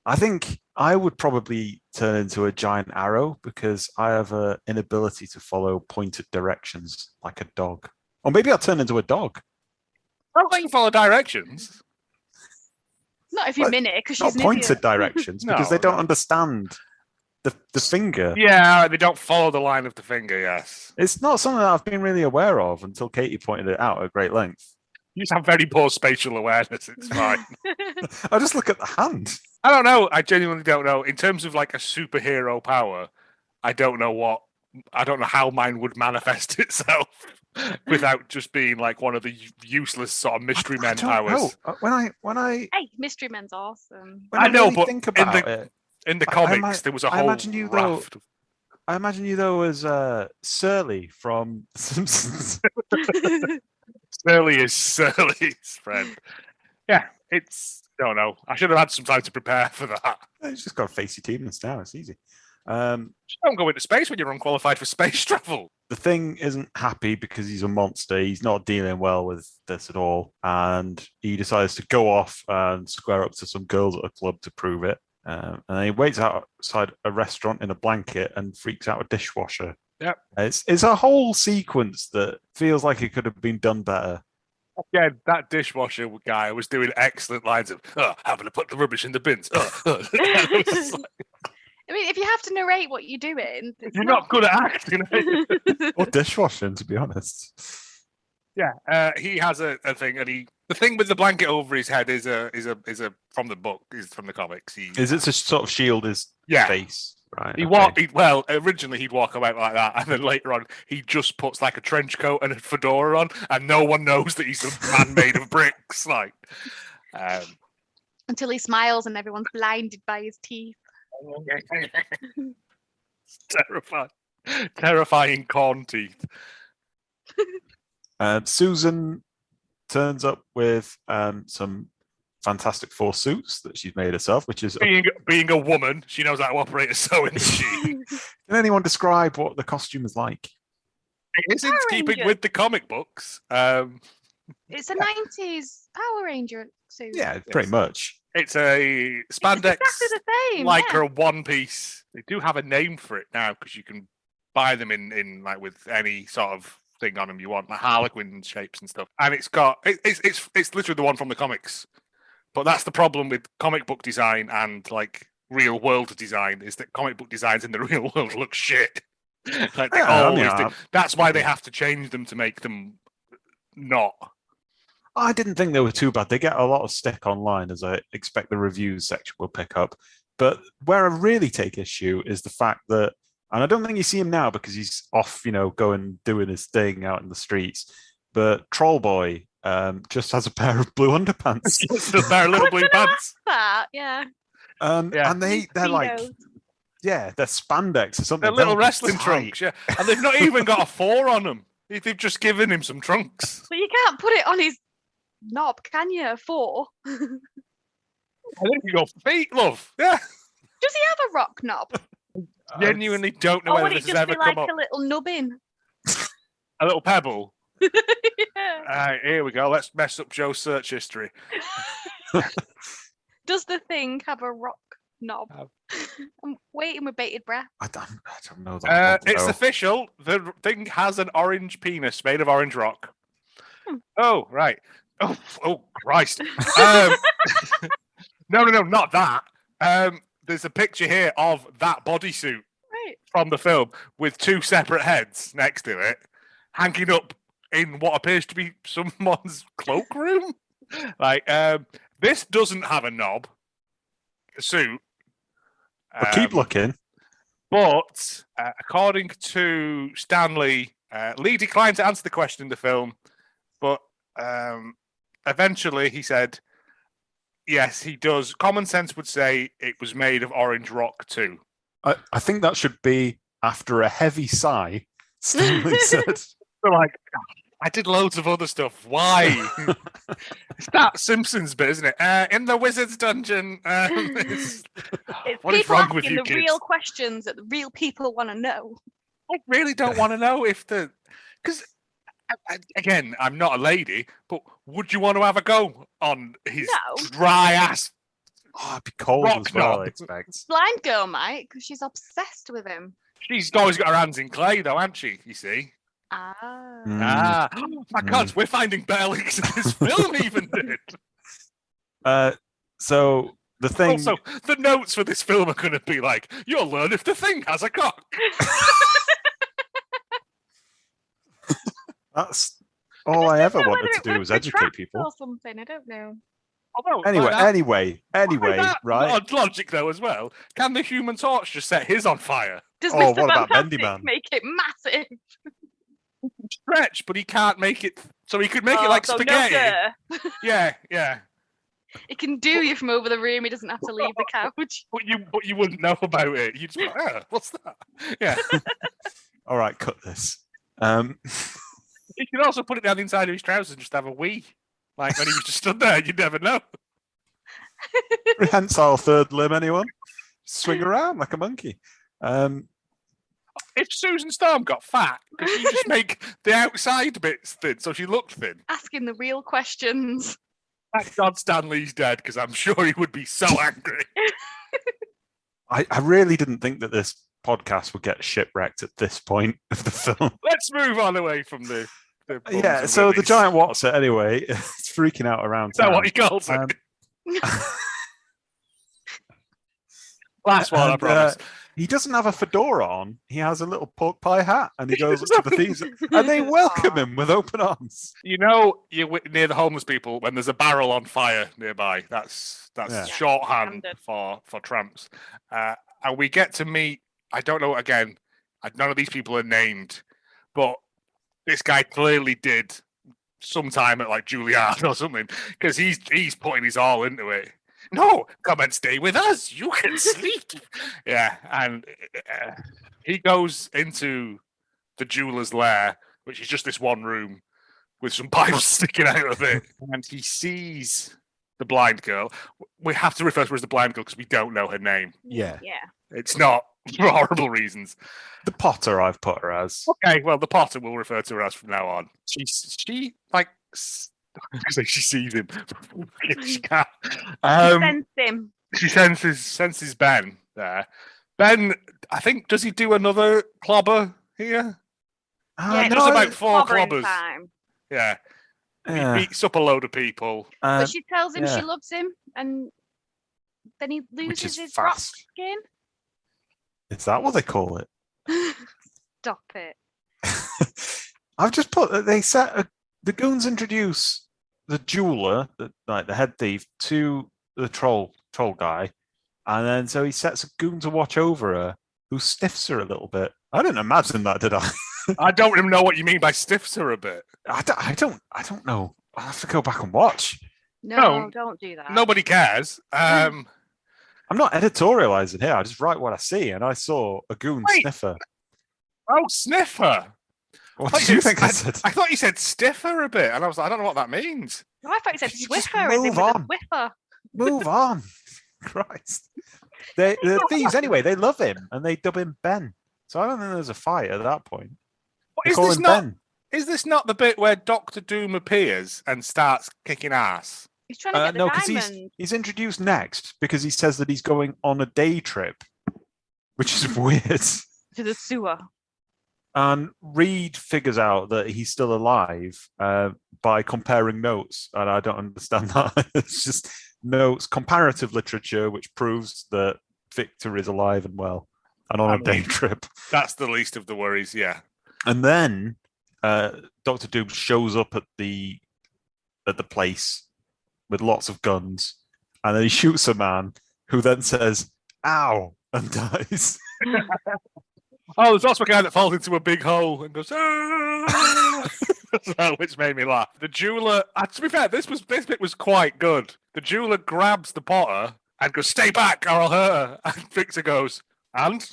Speaker 4: I think I would probably turn into a giant arrow because I have an inability to follow pointed directions like a dog. Or maybe I'll turn into a dog.
Speaker 2: I don't think you follow directions.
Speaker 3: Not if you minute, because she's
Speaker 4: not pointed directions because they don't understand the finger.
Speaker 2: Yeah, they don't follow the line of the finger, yes.
Speaker 4: It's not something that I've been really aware of until Katie pointed it out at great length.
Speaker 2: You just have very poor spatial awareness, it's fine.
Speaker 4: I just look at the hand.
Speaker 2: I don't know. I genuinely don't know. In terms of like a superhero power, I don't know how mine would manifest itself without just being like one of the useless sort of mystery men powers.
Speaker 4: When I
Speaker 3: Hey, mystery men's awesome.
Speaker 4: I know, really but think about it.
Speaker 2: In the comics, there was a whole raft.
Speaker 4: I imagine you though as Surly from Simpsons.
Speaker 2: Surly is Surly's friend. Yeah, I don't know. I should have had some time to prepare for that.
Speaker 4: It's just got to face your teammates now. It's easy.
Speaker 2: Just don't go into space when you're unqualified for space travel.
Speaker 4: The Thing isn't happy because he's a monster. He's not dealing well with this at all. And he decides to go off and square up to some girls at a club to prove it. And then he waits outside a restaurant in a blanket and freaks out a dishwasher.
Speaker 2: Yep.
Speaker 4: It's a whole sequence that feels like it could have been done better.
Speaker 2: Again, that dishwasher guy was doing excellent lines of, having to put the rubbish in the bins.
Speaker 3: I mean, if you have to narrate what you're doing,
Speaker 2: you're not good at acting.
Speaker 4: Or dishwashing, to be honest.
Speaker 2: Yeah, he has a thing, and the thing with the blanket over his head is a from the book, is from the comics.
Speaker 4: Is it to sort of shield his face? Right.
Speaker 2: Originally he'd walk about like that, and then later on he just puts like a trench coat and a fedora on, and no one knows that he's a man made of bricks. Like,
Speaker 3: until he smiles and everyone's blinded by his teeth.
Speaker 2: Terrifying corn teeth.
Speaker 4: Susan turns up with some Fantastic Four suits that she's made herself, which is
Speaker 2: being a woman, she knows how to operate a sewing machine.
Speaker 4: Can anyone describe what the costume is like?
Speaker 2: It is in keeping with the comic books.
Speaker 3: It's a 90s Power Ranger suit.
Speaker 4: Yeah, pretty much.
Speaker 2: It's a spandex,
Speaker 3: exactly the same,
Speaker 2: a one piece. They do have a name for it now because you can buy them in like with any sort of thing on them you want, like Harlequin shapes and stuff. And it's literally the one from the comics. But that's the problem with comic book design and like real world design is that comic book designs in the real world look shit. Like they
Speaker 4: Yeah,
Speaker 2: always do. That's why they have to change them to make them not.
Speaker 4: I didn't think they were too bad. They get a lot of stick online, as I expect the reviews section will pick up. But where I really take issue is the fact that, and I don't think you see him now because he's off, going doing his thing out in the streets. But Troll Boy just has a pair of blue underpants.
Speaker 2: Just a pair of little blue pants.
Speaker 3: That, yeah.
Speaker 4: And they're like, they're spandex or something.
Speaker 2: They're little wrestling
Speaker 4: tight.
Speaker 2: trunks, yeah. And they've not even got a 4 on them. They've just given him some trunks.
Speaker 3: But you can't put it on his knob, can you? 4.
Speaker 2: I think your feet, love. Yeah.
Speaker 3: Does he have a rock knob?
Speaker 2: Genuinely don't know
Speaker 3: Or
Speaker 2: whether
Speaker 3: would it
Speaker 2: this has
Speaker 3: just
Speaker 2: ever
Speaker 3: be like
Speaker 2: come up.
Speaker 3: a little nubbin?
Speaker 2: A little pebble.
Speaker 3: Yeah.
Speaker 2: All right, here we go. Let's mess up Joe's search history.
Speaker 3: Does the thing have a rock knob? I'm waiting with bated breath.
Speaker 4: I don't know that.
Speaker 2: It's official. The thing has an orange penis made of orange rock.
Speaker 3: Hmm.
Speaker 2: Oh, right. Oh, Christ. No, not that. There's a picture here of that bodysuit from the film with 2 separate heads next to it, hanging up in what appears to be someone's cloakroom. Like, this doesn't have a knob. The suit.
Speaker 4: But keep looking.
Speaker 2: But according to Stanley, Lee declined to answer the question in the film, but eventually he said, yes, he does. Common sense would say it was made of orange rock too.
Speaker 4: I think that should be after a heavy sigh. Stanley said,
Speaker 2: "They're like, I did loads of other stuff. Why?" It's that Simpsons bit, isn't it? In the Wizard's Dungeon.
Speaker 3: It's
Speaker 2: what is
Speaker 3: people
Speaker 2: wrong with
Speaker 3: asking
Speaker 2: you
Speaker 3: the
Speaker 2: kids?
Speaker 3: real questions that the real people want to know.
Speaker 2: I really don't want to know if the... Because, again, I'm not a lady, but would you want to have a go on his
Speaker 3: No.
Speaker 2: dry ass?
Speaker 4: oh, it'd be cold
Speaker 2: Rock
Speaker 4: as well,
Speaker 2: knob.
Speaker 4: I expect.
Speaker 3: Blind girl might, because she's obsessed with him.
Speaker 2: She's always got her hands in clay, though, hasn't she? You see?
Speaker 3: Ah.
Speaker 2: Oh my God, we're finding better links in this film even did.
Speaker 4: So the thing...
Speaker 2: Also, the notes for this film are going to be like, you'll learn if the thing has a cock.
Speaker 4: That's all I ever
Speaker 3: know
Speaker 4: wanted
Speaker 3: whether
Speaker 4: to
Speaker 3: it
Speaker 4: do
Speaker 3: would
Speaker 4: was educate
Speaker 3: retract
Speaker 4: people.
Speaker 3: or something. I don't know.
Speaker 2: Although,
Speaker 4: Anyway, right?
Speaker 2: Logic though as well. Can the Human Torch just set his on fire?
Speaker 3: Does
Speaker 4: Oh,
Speaker 3: Mr.
Speaker 4: what about
Speaker 3: Fantastic
Speaker 4: Bendy Man?
Speaker 3: make it massive?
Speaker 2: Stretch, but he can't make it. So he could make it like
Speaker 3: so
Speaker 2: spaghetti.
Speaker 3: No,
Speaker 2: Yeah.
Speaker 3: it can do you from over the room. He doesn't have to leave the couch.
Speaker 2: But you wouldn't know about it. You'd just be like, what's that? Yeah.
Speaker 4: All right, cut this.
Speaker 2: He could also put it down the inside of his trousers and just have a wee. Like when he was just stood there, you'd never know.
Speaker 4: Prehensile third limb, anyone? Swing around like a monkey.
Speaker 2: If Susan Storm got fat, could she just make the outside bits thin so she looked thin?
Speaker 3: Asking the real questions.
Speaker 2: Thank God Stanley's dead, because I'm sure he would be so angry.
Speaker 4: I really didn't think that this podcast would get shipwrecked at this point of the film.
Speaker 2: Let's move on away from the
Speaker 4: Yeah, so the giant Watson, anyway, it's freaking out around
Speaker 2: Is that
Speaker 4: town.
Speaker 2: what he calls it? Last one, I promise.
Speaker 4: He doesn't have a fedora on. He has a little pork pie hat, and he goes up to the thieves, and they welcome him with open arms.
Speaker 2: You know, you're near the homeless people when there's a barrel on fire nearby. That's shorthand for tramps. And we get to meet. I don't know. Again, none of these people are named, but this guy clearly did sometime at like Juilliard or something, because he's putting his all into it. No, come and stay with us. You can sleep. Yeah, and he goes into the jeweler's lair, which is just this one room with some pipes sticking out of it, and he sees the blind girl. We have to refer to her as the blind girl because we don't know her name.
Speaker 4: Yeah.
Speaker 2: It's not for horrible reasons.
Speaker 4: The Potter, I've put her as.
Speaker 2: Okay, well, the Potter will refer to her as from now on. She she sees him. She can't.
Speaker 3: Sense him.
Speaker 2: She senses Ben there. Ben, I think, does he do another clobber here?
Speaker 3: Yeah,
Speaker 2: He does about 4
Speaker 3: clobbering
Speaker 2: clobbers.
Speaker 3: time.
Speaker 2: Yeah. He beats up a load of people.
Speaker 3: But she tells him
Speaker 4: yeah.
Speaker 3: she loves him, and Then he
Speaker 4: Which
Speaker 3: loses
Speaker 4: is
Speaker 3: his rock
Speaker 4: fast.
Speaker 3: skin.
Speaker 4: Is that what they call it?
Speaker 3: Stop it.
Speaker 4: I've just put they set the goons introduce the jeweler, the head thief, to the troll guy, and then so he sets a goon to watch over her, who sniffs her a little bit. I didn't imagine that, did I?
Speaker 2: I don't even know what you mean by stiffs her a bit.
Speaker 4: I don't know. I'll have to go back and watch.
Speaker 3: No, don't do that.
Speaker 2: Nobody cares.
Speaker 4: I'm not editorializing here. I just write what I see, and I saw a goon sniffer.
Speaker 2: Oh, sniffer.
Speaker 4: What did you think I said?
Speaker 2: I thought you said stiffer a bit, and I was like, I don't know what that means.
Speaker 3: No, I thought you said
Speaker 4: You just
Speaker 3: Swiffer, as in
Speaker 4: move
Speaker 3: with a
Speaker 4: on.
Speaker 3: whiffer.
Speaker 4: Move on. Christ. The thieves, anyway, they love him, and they dub him Ben. So I don't think there's a fight at that point. They call him Ben.
Speaker 2: Is this not the bit where Doctor Doom appears and starts kicking ass?
Speaker 3: He's trying to get the diamond.
Speaker 4: He's introduced next because he says that he's going on a day trip, which is weird.
Speaker 3: To the sewer.
Speaker 4: And Reed figures out that he's still alive by comparing notes, and I don't understand that. It's just notes, comparative literature, which proves that Victor is alive and well and on a day trip.
Speaker 2: That's the least of the worries, yeah.
Speaker 4: And then Doctor Doom shows up at the place with lots of guns, and then he shoots a man who then says, "Ow," and dies.
Speaker 2: Oh, there's also a guy that falls into a big hole and goes, "Ah!" Which made me laugh. The jeweler, to be fair, this bit was quite good. The jeweler grabs the potter and goes, "Stay back or I'll hurt her." And Victor goes, "And?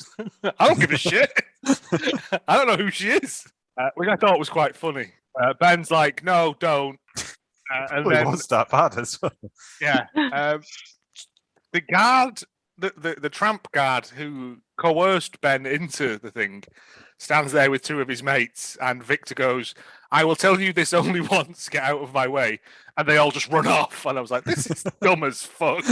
Speaker 2: I don't give a shit. I don't know who she is." Which I thought was quite funny. Ben's like, "No, don't." And
Speaker 4: Well,
Speaker 2: then,
Speaker 4: it was that bad as well.
Speaker 2: yeah. The guard, the tramp guard who coerced Ben into the thing, stands there with two of his mates, and Victor goes, "I will tell you this only once, get out of my way." And they all just run off. And I was like, this is dumb as fuck.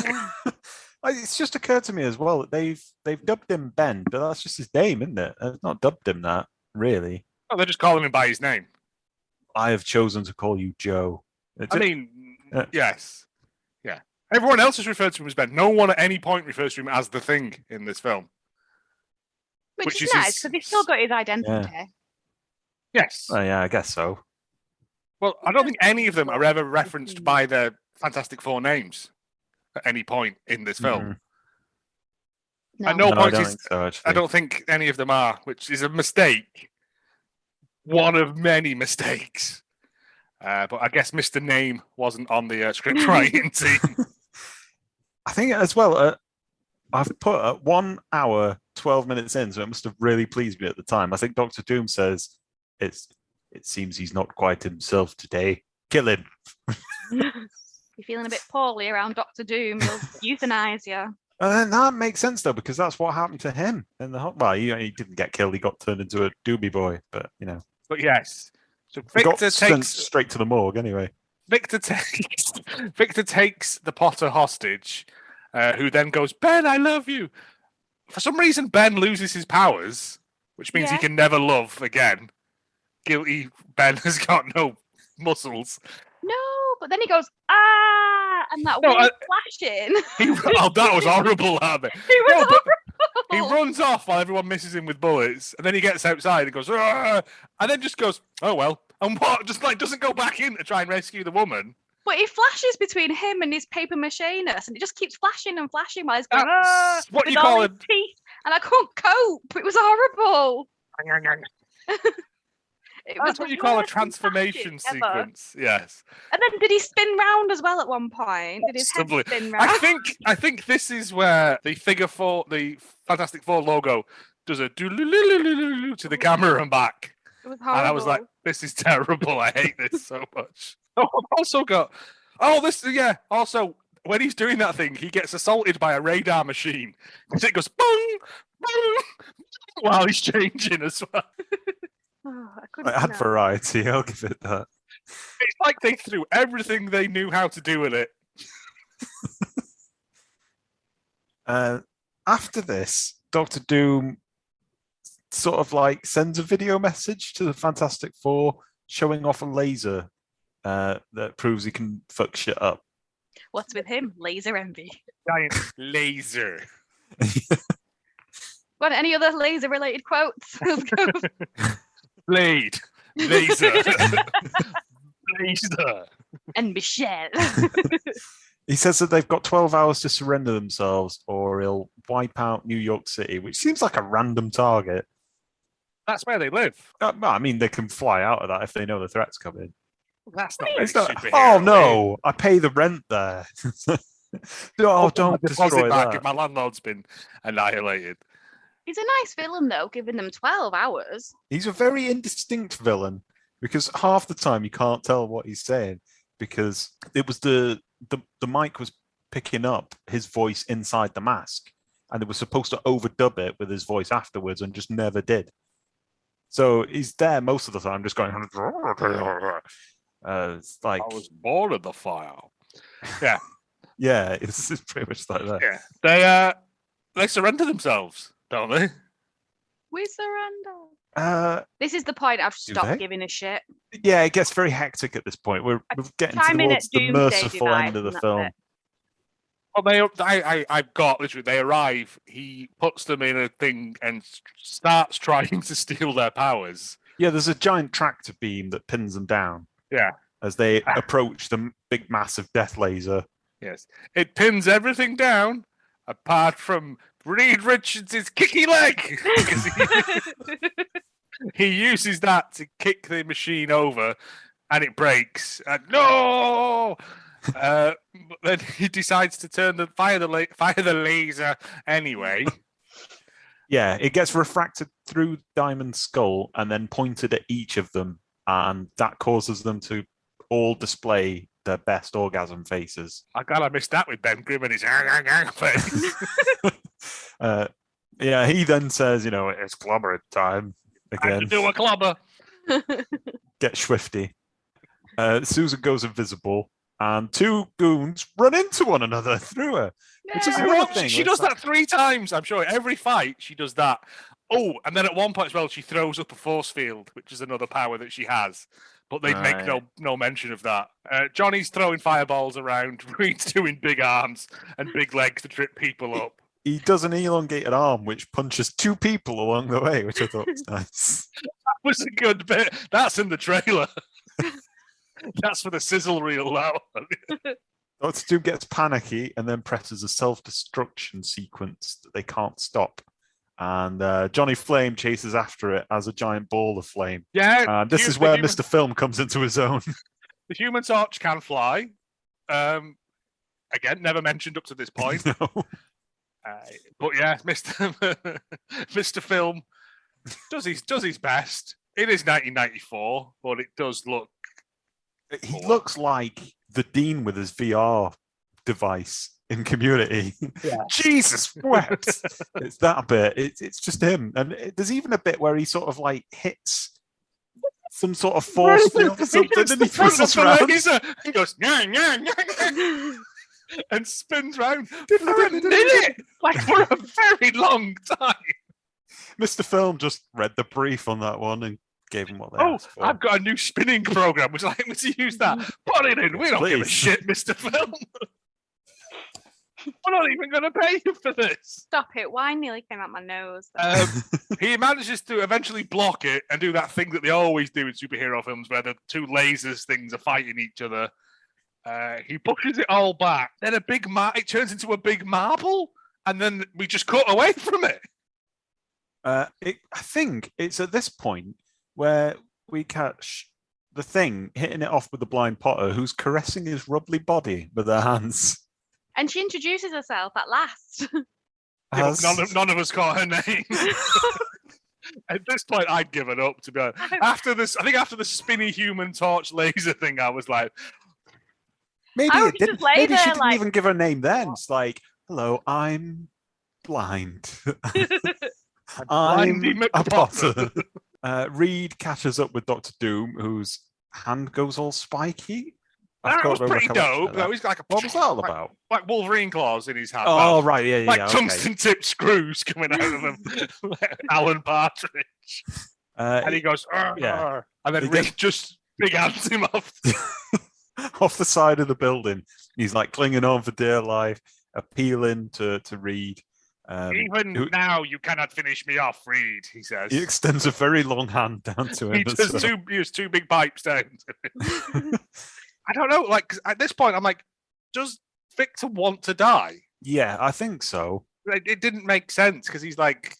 Speaker 4: It's just occurred to me as well that they've dubbed him Ben, but that's just his name, isn't it? They've not dubbed him that, really.
Speaker 2: Oh, they're just calling him by his name.
Speaker 4: I have chosen to call you Joe.
Speaker 2: Yes. Yeah. Everyone else is referred to him as Ben. No one at any point refers to him as the Thing in this film.
Speaker 3: Which is nice, because he's still got his identity.
Speaker 4: Yeah.
Speaker 2: Yes.
Speaker 4: Yeah, I guess so.
Speaker 2: Well, I don't think any of them are ever referenced by their Fantastic Four names at any point in this film.
Speaker 3: No.
Speaker 2: At no point
Speaker 4: I don't think so, actually.
Speaker 2: I don't think any of them are, which is a mistake. One of many mistakes. But I guess Mr. Name wasn't on the script writing team.
Speaker 4: I think as well, I've put 1 hour, 12 minutes in, so it must have really pleased me at the time. I think Doctor Doom says, it seems he's not quite himself today. Kill him.
Speaker 3: You're feeling a bit poorly around Doctor Doom, he'll euthanize you.
Speaker 4: And then that makes sense, though, because that's what happened to him. Well, he didn't get killed. He got turned into a Doobie Boy, but,
Speaker 2: But yes. So
Speaker 4: he got
Speaker 2: Victor
Speaker 4: sent
Speaker 2: takes
Speaker 4: straight to the morgue anyway.
Speaker 2: Victor takes the Potter hostage, who then goes, "Ben, I love you." For some reason, Ben loses his powers, which means he can never love again. Guilty Ben has got no muscles.
Speaker 3: No, but then he goes, "Ah!" and that weird flashing.
Speaker 2: That was horrible, Abby. He runs off while everyone misses him with bullets, and then he gets outside and goes, "Ah!" and then just goes, "Oh well," and what? Just doesn't go back in to try and rescue the woman.
Speaker 3: But he flashes between him and his paper mache-ness, and it just keeps flashing and flashing while he's going, "Ah!"
Speaker 2: What
Speaker 3: with
Speaker 2: you
Speaker 3: all
Speaker 2: call
Speaker 3: his
Speaker 2: it?
Speaker 3: teeth, and I couldn't cope. It was horrible.
Speaker 2: That's what you call a transformation sequence. Yes.
Speaker 3: And then did he spin round as well at one point? Did his head spin round?
Speaker 2: I think this is where the the Fantastic Four logo does a do to the camera and back.
Speaker 3: It was horrible.
Speaker 2: And I was like, this is terrible. I hate this so much. Oh, I've also got also when he's doing that thing, he gets assaulted by a radar machine. It goes boom, boom, while he's changing as well.
Speaker 4: I had variety, I'll give it that.
Speaker 2: It's like they threw everything they knew how to do with it.
Speaker 4: After this, Doctor Doom sort of sends a video message to the Fantastic Four showing off a laser that proves he can fuck shit up.
Speaker 3: What's with him? Laser envy.
Speaker 2: Giant laser.
Speaker 3: Got any other laser-related quotes?
Speaker 2: Blade. Laser. Laser.
Speaker 3: And Michelle.
Speaker 4: He says that they've got 12 hours to surrender themselves or he'll wipe out New York City, which seems like a random target.
Speaker 2: That's where they live.
Speaker 4: I mean, they can fly out of that if they know the threat's coming.
Speaker 2: That's not
Speaker 4: It's
Speaker 2: very
Speaker 4: not,
Speaker 2: superhero.
Speaker 4: oh, no, I pay the rent there. Oh, don't destroy
Speaker 2: back
Speaker 4: that.
Speaker 2: if my landlord's been annihilated.
Speaker 3: He's a nice villain, though, giving them 12 hours.
Speaker 4: He's a very indistinct villain because half the time you can't tell what he's saying because it was the mic was picking up his voice inside the mask and it was supposed to overdub it with his voice afterwards and just never did. So he's there most of the time just going it's like
Speaker 2: I was born in the fire. Yeah.
Speaker 4: Yeah, it's pretty much like that.
Speaker 2: Yeah. They surrender themselves, don't they?
Speaker 3: We surrender. This is the point I've stopped giving a shit.
Speaker 4: Yeah, it gets very hectic at this point. We're getting towards the merciful end of the film.
Speaker 2: Well, I've got literally. They arrive. He puts them in a thing and starts trying to steal their powers.
Speaker 4: Yeah, there's a giant tractor beam that pins them down.
Speaker 2: Yeah,
Speaker 4: as they approach the big, massive death laser.
Speaker 2: Yes, it pins everything down apart from Reed Richards' kicky leg. He uses that to kick the machine over, and it breaks. No. But then he decides to fire the laser anyway.
Speaker 4: Yeah, it gets refracted through Diamond's skull and then pointed at each of them, and that causes them to all display their best orgasm faces.
Speaker 2: I missed that with Ben Grimm and his face.
Speaker 4: Yeah, he then says, it's clobber time again.
Speaker 2: I have to do a clobber.
Speaker 4: Get swifty. Susan goes invisible. And two goons run into one another through her. Which is another thing.
Speaker 2: She does that 3 times, I'm sure. Every fight, she does that. Oh, and then at one point as well, she throws up a force field, which is another power that she has. But they make no mention of that. Johnny's throwing fireballs around. Reed's doing big arms and big legs to trip people up.
Speaker 4: He does an elongated arm, which punches 2 people along the way, which I thought was nice.
Speaker 2: That was a good bit. That's in the trailer. That's for the sizzle reel now.
Speaker 4: Dr. Doom gets panicky and then presses a self-destruction sequence that they can't stop. And Johnny Flame chases after it as a giant ball of flame.
Speaker 2: Yeah.
Speaker 4: This is where Mr. Film comes into his own.
Speaker 2: The Human Torch can fly. Again, never mentioned up to this point.
Speaker 4: No.
Speaker 2: But yeah, Mr. Film does his best. It is 1994, but it does look.
Speaker 4: He looks like the Dean with his VR device in Community.
Speaker 2: Yeah.
Speaker 4: Jesus wept. It's that bit. It's just him. And there's even a bit where he sort of like hits some sort of force field or something and he twists around.
Speaker 2: He goes, and spins round for a minute, like for a very long time.
Speaker 4: Mr. Film just read the brief on that one and gave him what they asked for.
Speaker 2: I've got a new spinning program. Would you like me to use that? Put it in. We don't give a shit, Mr. Film. We're not even going to pay you for this.
Speaker 3: Stop it. Wine nearly came out my nose.
Speaker 2: He manages to eventually block it and do that thing that they always do in superhero films where the 2 lasers things are fighting each other. He pushes it all back. Then it turns into a big marble, and then we just cut away from it.
Speaker 4: I think it's at this point where we catch the Thing hitting it off with the blind Potter, who's caressing his rubbly body with her hands.
Speaker 3: And she introduces herself at last.
Speaker 2: None of us caught her name. At this point, I'd given up, to be honest. After the spinny Human Torch laser thing, I was like,
Speaker 4: maybe it didn't. Maybe she didn't even give her name then. It's like, hello, I'm blind. I'm a Potter. Reed catches up with Dr. Doom, whose hand goes all spiky.
Speaker 2: That was pretty dope. He's got
Speaker 4: what was that all about?
Speaker 2: Like Wolverine claws in his hand.
Speaker 4: Oh, right, yeah.
Speaker 2: Like tungsten-tipped screws coming out of him. Like Alan Partridge. And he goes, yeah. And then Reed just big hands him off.
Speaker 4: off the side of the building. He's like clinging on for dear life, appealing to Reed.
Speaker 2: Even now, you cannot finish me off, Reed, he says.
Speaker 4: He extends a very long hand down to him.
Speaker 2: He has two big pipes down. I don't know. Like, 'cause at this point, I'm like, does Victor want to die?
Speaker 4: Yeah, I think so.
Speaker 2: It didn't make sense because he's like,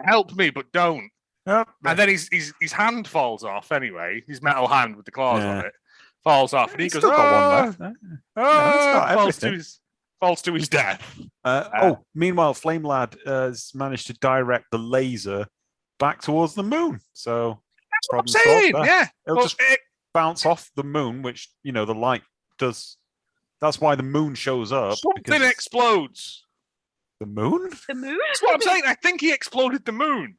Speaker 2: help me, but don't.
Speaker 4: Yep.
Speaker 2: And then his hand falls off anyway. His metal hand with the claws on it falls off, and he goes,
Speaker 4: still got one left.
Speaker 2: Falls to his death.
Speaker 4: Meanwhile, Flame Lad has managed to direct the laser back towards the moon. So
Speaker 2: that's what I'm saying. Yeah,
Speaker 4: it'll just bounce off the moon, which the light does. That's why the moon shows up.
Speaker 2: Something explodes.
Speaker 4: The moon?
Speaker 3: The moon?
Speaker 2: That's what I'm saying. I think he exploded the moon.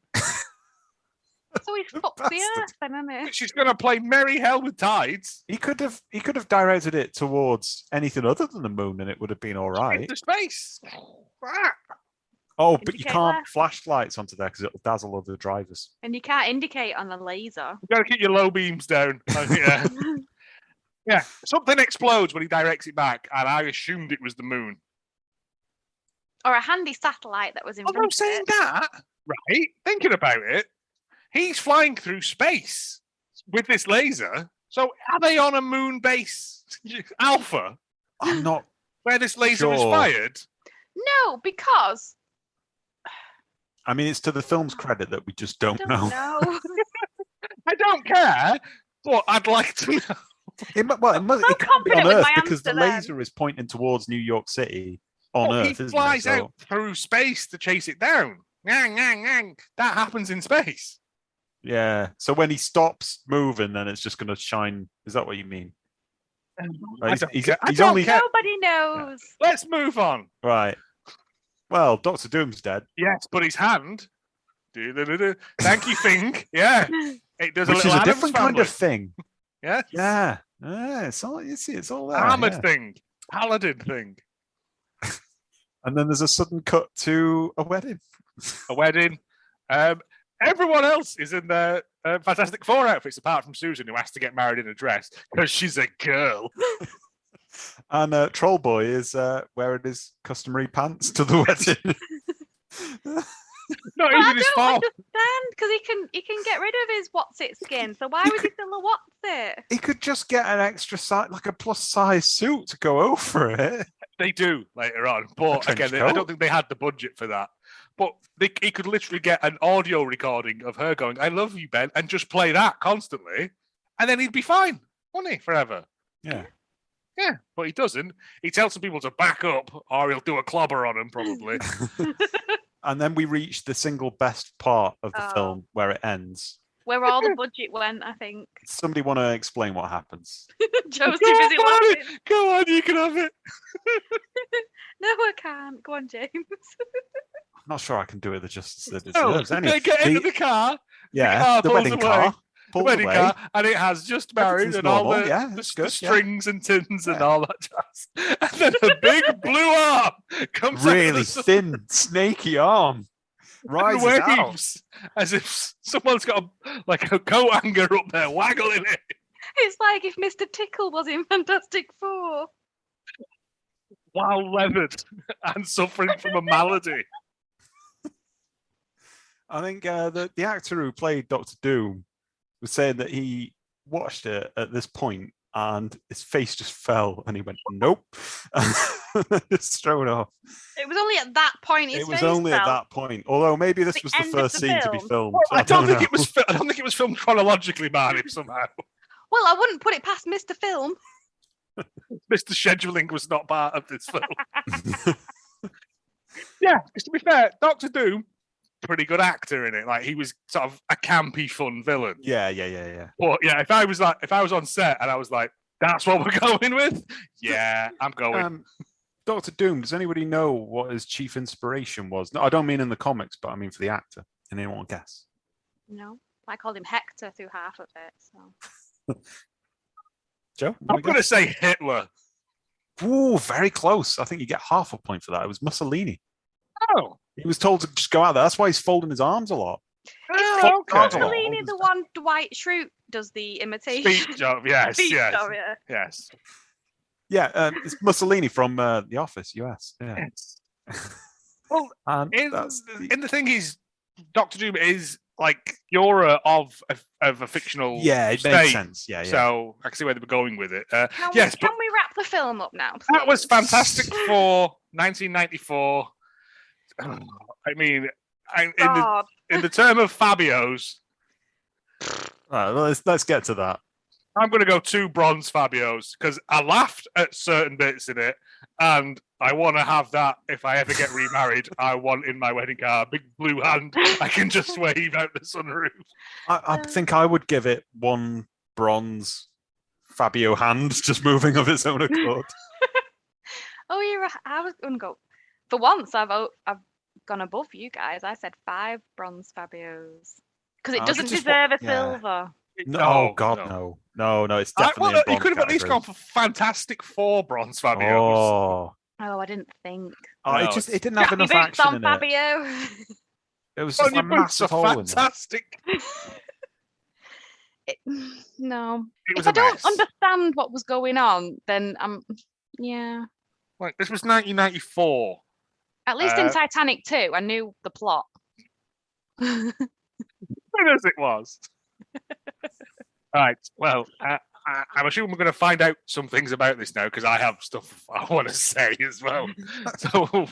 Speaker 3: So he fucked the earth, then, isn't it?
Speaker 2: She's going to play merry hell with tides.
Speaker 4: He could have directed it towards anything other than the moon, and it would have been all right.
Speaker 2: Into space.
Speaker 4: Oh, but you can't flash lights onto there because it'll dazzle other drivers.
Speaker 3: And you can't indicate on the laser.
Speaker 2: You got to keep your low beams down. Yeah. Yeah. Something explodes when he directs it back, and I assumed it was the moon.
Speaker 3: Or a handy satellite that was in front of it.
Speaker 2: I'm saying that, right? Thinking about it, he's flying through space with this laser. So are they on a moon base, Alpha?
Speaker 4: I'm not
Speaker 2: where this laser was fired.
Speaker 3: No, because
Speaker 4: I mean, it's to the film's credit that we just don't know.
Speaker 2: I don't care, but I'd like to know.
Speaker 4: It can't be on Earth because the laser is pointing towards New York City on Earth.
Speaker 2: He flies out through space to chase it down. That happens in space.
Speaker 4: Yeah. So when he stops moving, then it's just going to shine. Is that what you mean? He's only.
Speaker 3: Nobody knows.
Speaker 2: Yeah. Let's move on.
Speaker 4: Right. Well, Doctor Doom's dead.
Speaker 2: Yes, but his hand. Thank you, Thing. Yeah. It does.
Speaker 4: Which is a different kind of thing.
Speaker 2: Yeah.
Speaker 4: Yeah. It's all. You see, it's all there.
Speaker 2: Armored thing. Paladin thing.
Speaker 4: And then there's a sudden cut to a wedding.
Speaker 2: Everyone else is in their Fantastic Four outfits, apart from Susan, who has to get married in a dress because she's a girl.
Speaker 4: And Troll Boy is wearing his customary pants to the wedding.
Speaker 2: Not even his fault.
Speaker 3: I don't understand because he can get rid of his what's it skin. So why would he still a what's it?
Speaker 4: He could just get an extra size, like a plus size suit to go over it.
Speaker 2: They do later on, but again, I don't think they had the budget for that. But he could literally get an audio recording of her going, "I love you, Ben," and just play that constantly, and then he'd be fine, wouldn't he? Forever.
Speaker 4: Yeah.
Speaker 2: Yeah, but he doesn't. He tells some people to back up, or he'll do a clobber on them, probably.
Speaker 4: And then we reach the single best part of the film where it ends.
Speaker 3: Where all the budget went, I think.
Speaker 4: Somebody want to explain what happens?
Speaker 3: Joe's too busy laughing.
Speaker 2: Go on, you can have it.
Speaker 3: No, I can't. Go on, James.
Speaker 4: I'm not sure I can do it the justice that it deserves.
Speaker 2: Anyway, they get into the car.
Speaker 4: Yeah, the wedding car.
Speaker 2: The wedding car, and it has just married and all the strings and tins and all that jazz. And then a big blue arm comes
Speaker 4: really thin, snaky arm. Rises
Speaker 2: waves out. As if someone's got a coat hanger up there waggling it.
Speaker 3: It's like if Mr. Tickle was in Fantastic Four.
Speaker 2: While leathered and suffering from a malady.
Speaker 4: I think the actor who played Doctor Doom was saying that he watched it at this point and his face just fell and he went, nope. Just thrown off.
Speaker 3: It was only at that point
Speaker 4: It was only at that point. Although maybe this was the first scene to be filmed.
Speaker 2: Well, I don't think it was filmed chronologically, man, somehow.
Speaker 3: Well, I wouldn't put it past Mr. Film.
Speaker 2: Mr. Scheduling was not part of this film. Yeah, because to be fair, Doctor Doom, pretty good actor in it. Like, he was sort of a campy, fun villain.
Speaker 4: Yeah.
Speaker 2: But yeah, if I was on set and I was like, that's what we're going with, yeah, I'm going.
Speaker 4: Doctor Doom, does anybody know what his chief inspiration was? No, I don't mean in the comics, but I mean for the actor. Can anyone guess?
Speaker 3: No, I called him Hector through half of it. So.
Speaker 4: Joe?
Speaker 2: I'm going to say Hitler.
Speaker 4: Ooh, very close. I think you get half a point for that. It was Mussolini.
Speaker 2: Oh.
Speaker 4: He was told to just go out there. That's why he's folding his arms a lot.
Speaker 3: It's
Speaker 2: Oh, okay.
Speaker 3: Mussolini the one Dwight Schrute does the imitation?
Speaker 2: Speech job, yes,
Speaker 3: Speech
Speaker 2: yes,
Speaker 3: job, yeah.
Speaker 2: yes.
Speaker 4: Yeah, it's Mussolini from The Office, US. Yeah.
Speaker 2: Yes. Well,
Speaker 4: And
Speaker 2: in
Speaker 4: that's
Speaker 2: the thing, he's Doctor Doom is like Yora of a fictional
Speaker 4: it
Speaker 2: state.
Speaker 4: makes sense. Yeah.
Speaker 2: So I can see where they were going with it.
Speaker 3: Can we wrap the film up now, please?
Speaker 2: That was Fantastic Four, 1994. I mean, in the term of Fabios,
Speaker 4: All right, let's get to that.
Speaker 2: I'm going to go 2 bronze Fabios because I laughed at certain bits in it, and I want to have that if I ever get remarried. I want in my wedding car a big blue hand I can just wave out the sunroof.
Speaker 4: I think I would give it 1 bronze Fabio hand just moving of its own accord.
Speaker 3: Oh, you're right. I was going to go. For once, I've gone above you guys. I said 5 bronze Fabios because it doesn't deserve a silver.
Speaker 4: No, God, no. It's definitely.
Speaker 2: You could have at least gone for Fantastic Four bronze Fabios.
Speaker 3: Oh, I didn't think.
Speaker 4: It didn't have enough action in
Speaker 3: Fabio.
Speaker 4: It was just a massive hole
Speaker 2: fantastic.
Speaker 3: No.
Speaker 2: It was
Speaker 3: if I don't understand what was going on, then yeah.
Speaker 2: Like, this was 1994.
Speaker 3: At least in Titanic 2, I knew the plot.
Speaker 2: As it was. Right. Well, I'm assuming we're going to find out some things about this now because I have stuff I want to say as well. So.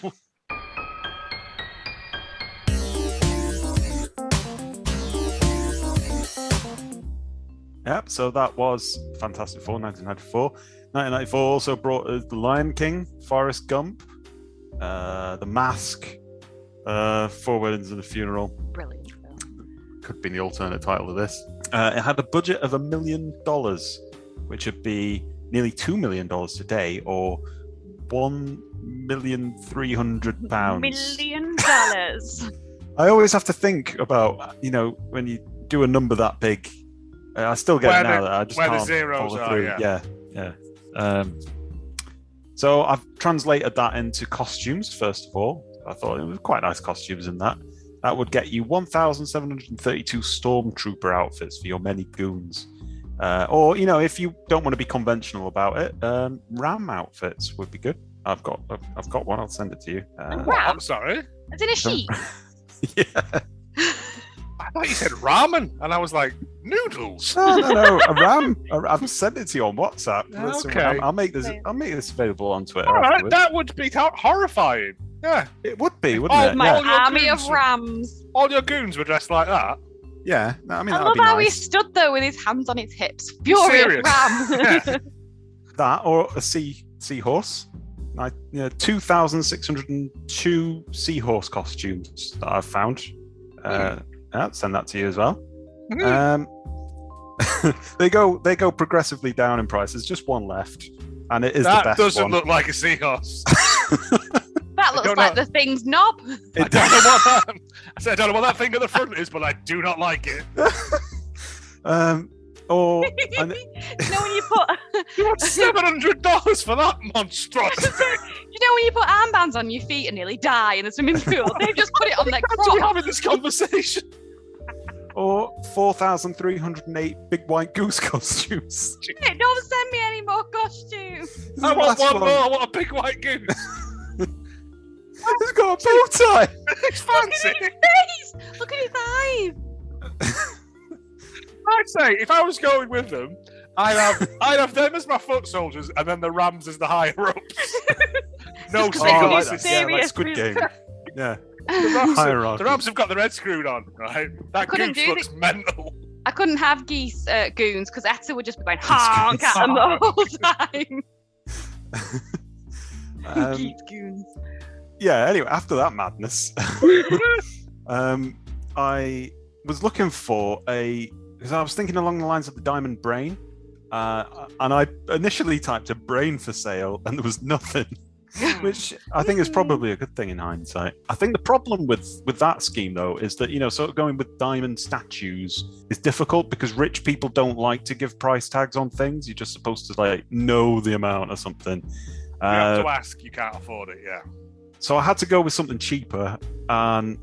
Speaker 4: Yep, so that was Fantastic Four, 1994. 1994 also brought us The Lion King, Forrest Gump, The Mask, Four Weddings and a Funeral.
Speaker 3: Brilliant.
Speaker 4: Could be the alternate title of this. It had a budget of $1 million, which would be nearly $2 million today, or £1,300,000.
Speaker 3: $1 million.
Speaker 4: I always have to think about, when you do a number that big, I still get it now that I just
Speaker 2: where
Speaker 4: can't
Speaker 2: the zeros
Speaker 4: follow
Speaker 2: are,
Speaker 4: through. Yeah. So I've translated that into costumes, first of all. I thought it was quite nice costumes in that. That would get you 1,732 Stormtrooper outfits for your many goons. Or, if you don't want to be conventional about it, Ram outfits would be good. I've got one. I'll send it to you.
Speaker 2: I'm sorry.
Speaker 3: It's in a sheet.
Speaker 4: Yeah.
Speaker 2: I thought you said ramen, and I was like, noodles.
Speaker 4: No, a Ram. I've sent it to you on WhatsApp.
Speaker 2: Okay.
Speaker 4: I'll make this available on Twitter.
Speaker 2: All right, that would be horrifying. Yeah,
Speaker 4: it would be, wouldn't it?
Speaker 3: My
Speaker 4: Yeah.
Speaker 3: army of rams.
Speaker 2: All your goons were dressed like that.
Speaker 4: Yeah, I mean,
Speaker 3: I
Speaker 4: that'd
Speaker 3: love
Speaker 4: be
Speaker 3: how
Speaker 4: nice.
Speaker 3: he stood there with his hands on his hips, furious
Speaker 2: Serious?
Speaker 3: ram.
Speaker 2: Yeah.
Speaker 4: That or a seahorse. 2,602 seahorse costumes that I've found. I'll send that to you as well. They go progressively down in price. There's just one left, and it is the best one.
Speaker 2: That doesn't look like a seahorse.
Speaker 3: That looks like the Thing's knob.
Speaker 2: I don't know what that thing at the front is, but I do not like it.
Speaker 4: Or
Speaker 3: when you put
Speaker 2: you want $700 for that monstrosity?
Speaker 3: When you put armbands on your feet and nearly die in the swimming pool, they've just put it on their
Speaker 2: Why are we
Speaker 3: crotch.
Speaker 2: having this conversation?
Speaker 4: or 4,308 big white goose costumes.
Speaker 3: Don't send me any more costumes.
Speaker 2: I want one more. I want a big white goose.
Speaker 4: He's got a bow tie.
Speaker 2: It's fancy.
Speaker 3: Look at his face. Look at his eyes.
Speaker 2: I'd say if I was going with them, I'd have them as my foot soldiers, and then the Rams as the higher ups. No
Speaker 3: Just 'cause they
Speaker 2: cigar.
Speaker 3: do
Speaker 4: like
Speaker 3: serious
Speaker 4: Squid Game. Yeah.
Speaker 2: The Rams have got their head screwed on, right? That
Speaker 3: couldn't
Speaker 2: goose
Speaker 3: do
Speaker 2: looks mental.
Speaker 3: I couldn't have geese goons because Etta would just be going honk at them the whole time. Geese goons.
Speaker 4: Yeah, anyway, after that madness, I was looking for because I was thinking along the lines of the Diamond Brain, and I initially typed a brain for sale, and there was nothing, which I think is probably a good thing in hindsight. I think the problem with that scheme, though, is that, sort of going with diamond statues is difficult because rich people don't like to give price tags on things. You're just supposed to, know the amount or something.
Speaker 2: You have to ask, you can't afford it, yeah.
Speaker 4: So I had to go with something cheaper, and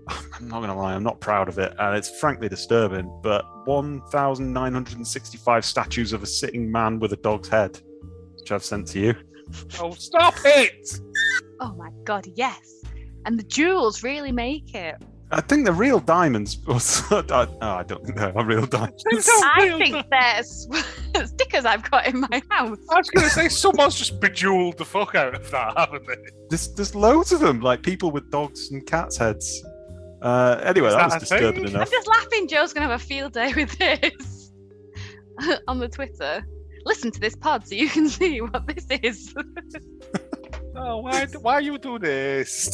Speaker 4: I'm not going to lie, I'm not proud of it, and it's frankly disturbing, but 1,965 statues of a sitting man with a dog's head, which I've sent to you.
Speaker 2: Oh, stop it!
Speaker 3: Oh my god, yes. And the jewels really make it.
Speaker 4: I think the real diamonds. I don't think they're real diamonds.
Speaker 3: I think there's stickers I've got in my house.
Speaker 2: I was going to say, someone's just bejeweled the fuck out of that, haven't they?
Speaker 4: There's loads of them, like people with dogs and cats' heads. Anyway, that was disturbing enough.
Speaker 3: I'm just laughing. Joe's going to have a field day with this on the Twitter. Listen to this pod so you can see what this is.
Speaker 2: Oh, why you do this?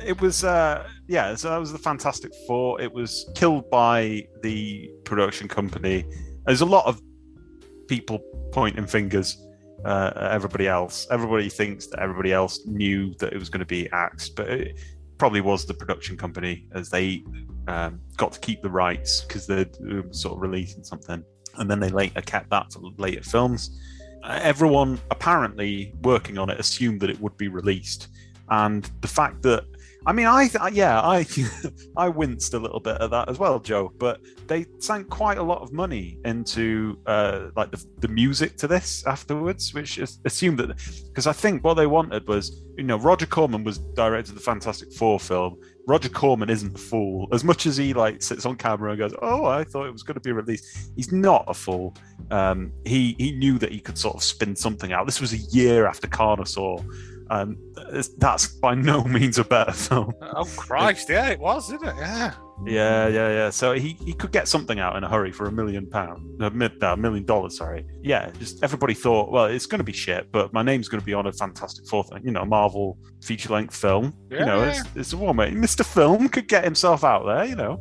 Speaker 4: It was, so that was the Fantastic Four. It was killed by the production company. There's a lot of people pointing fingers at everybody else. Everybody thinks that everybody else knew that it was going to be axed, but it probably was the production company, as they got to keep the rights because they're sort of releasing something. And then they later kept that for later films. Everyone apparently working on it assumed that it would be released. And the fact that, I mean, I winced a little bit at that as well, Joe. But they sank quite a lot of money into like the music to this afterwards, which is assumed that, because I think what they wanted was, Roger Corman was directed the Fantastic Four film. Roger Corman isn't a fool. As much as he sits on camera and goes, "Oh, I thought it was going to be released," he's not a fool. He knew that he could sort of spin something out. This was a year after Carnosaur. That's by no means a better film.
Speaker 2: Oh Christ! Yeah, it was, isn't it? Yeah.
Speaker 4: Yeah. So he could get something out in a hurry for $1 million, $1 million. Sorry. Yeah, just everybody thought, well, it's going to be shit, but my name's going to be on a Fantastic Four thing, a Marvel feature-length film.
Speaker 2: Yeah.
Speaker 4: It's a one way. Mr. Film could get himself out there.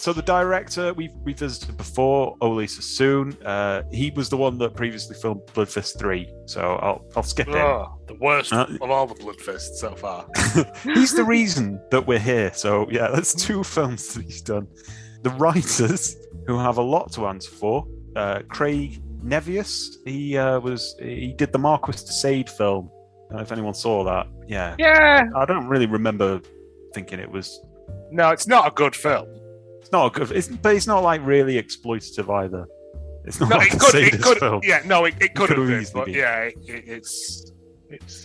Speaker 4: So the director we visited before, Ole Sassoon, he was the one that previously filmed Blood Fist 3. So I'll skip him.
Speaker 2: The worst of all the Blood Fists so far.
Speaker 4: He's the reason that we're here. So yeah, that's 2 films that he's done. The writers, who have a lot to answer for, Craig Nevius, he did the Marquis de Sade film. I don't know if anyone saw that. Yeah. I don't really remember thinking it was.
Speaker 2: No, it's not a good film.
Speaker 4: It's not a good. But it's not like really exploitative either. It's not
Speaker 2: No,
Speaker 4: like
Speaker 2: it
Speaker 4: a
Speaker 2: could.
Speaker 4: sadist film.
Speaker 2: Yeah, no, it could have been.
Speaker 4: easily
Speaker 2: But
Speaker 4: been.
Speaker 2: yeah, it's.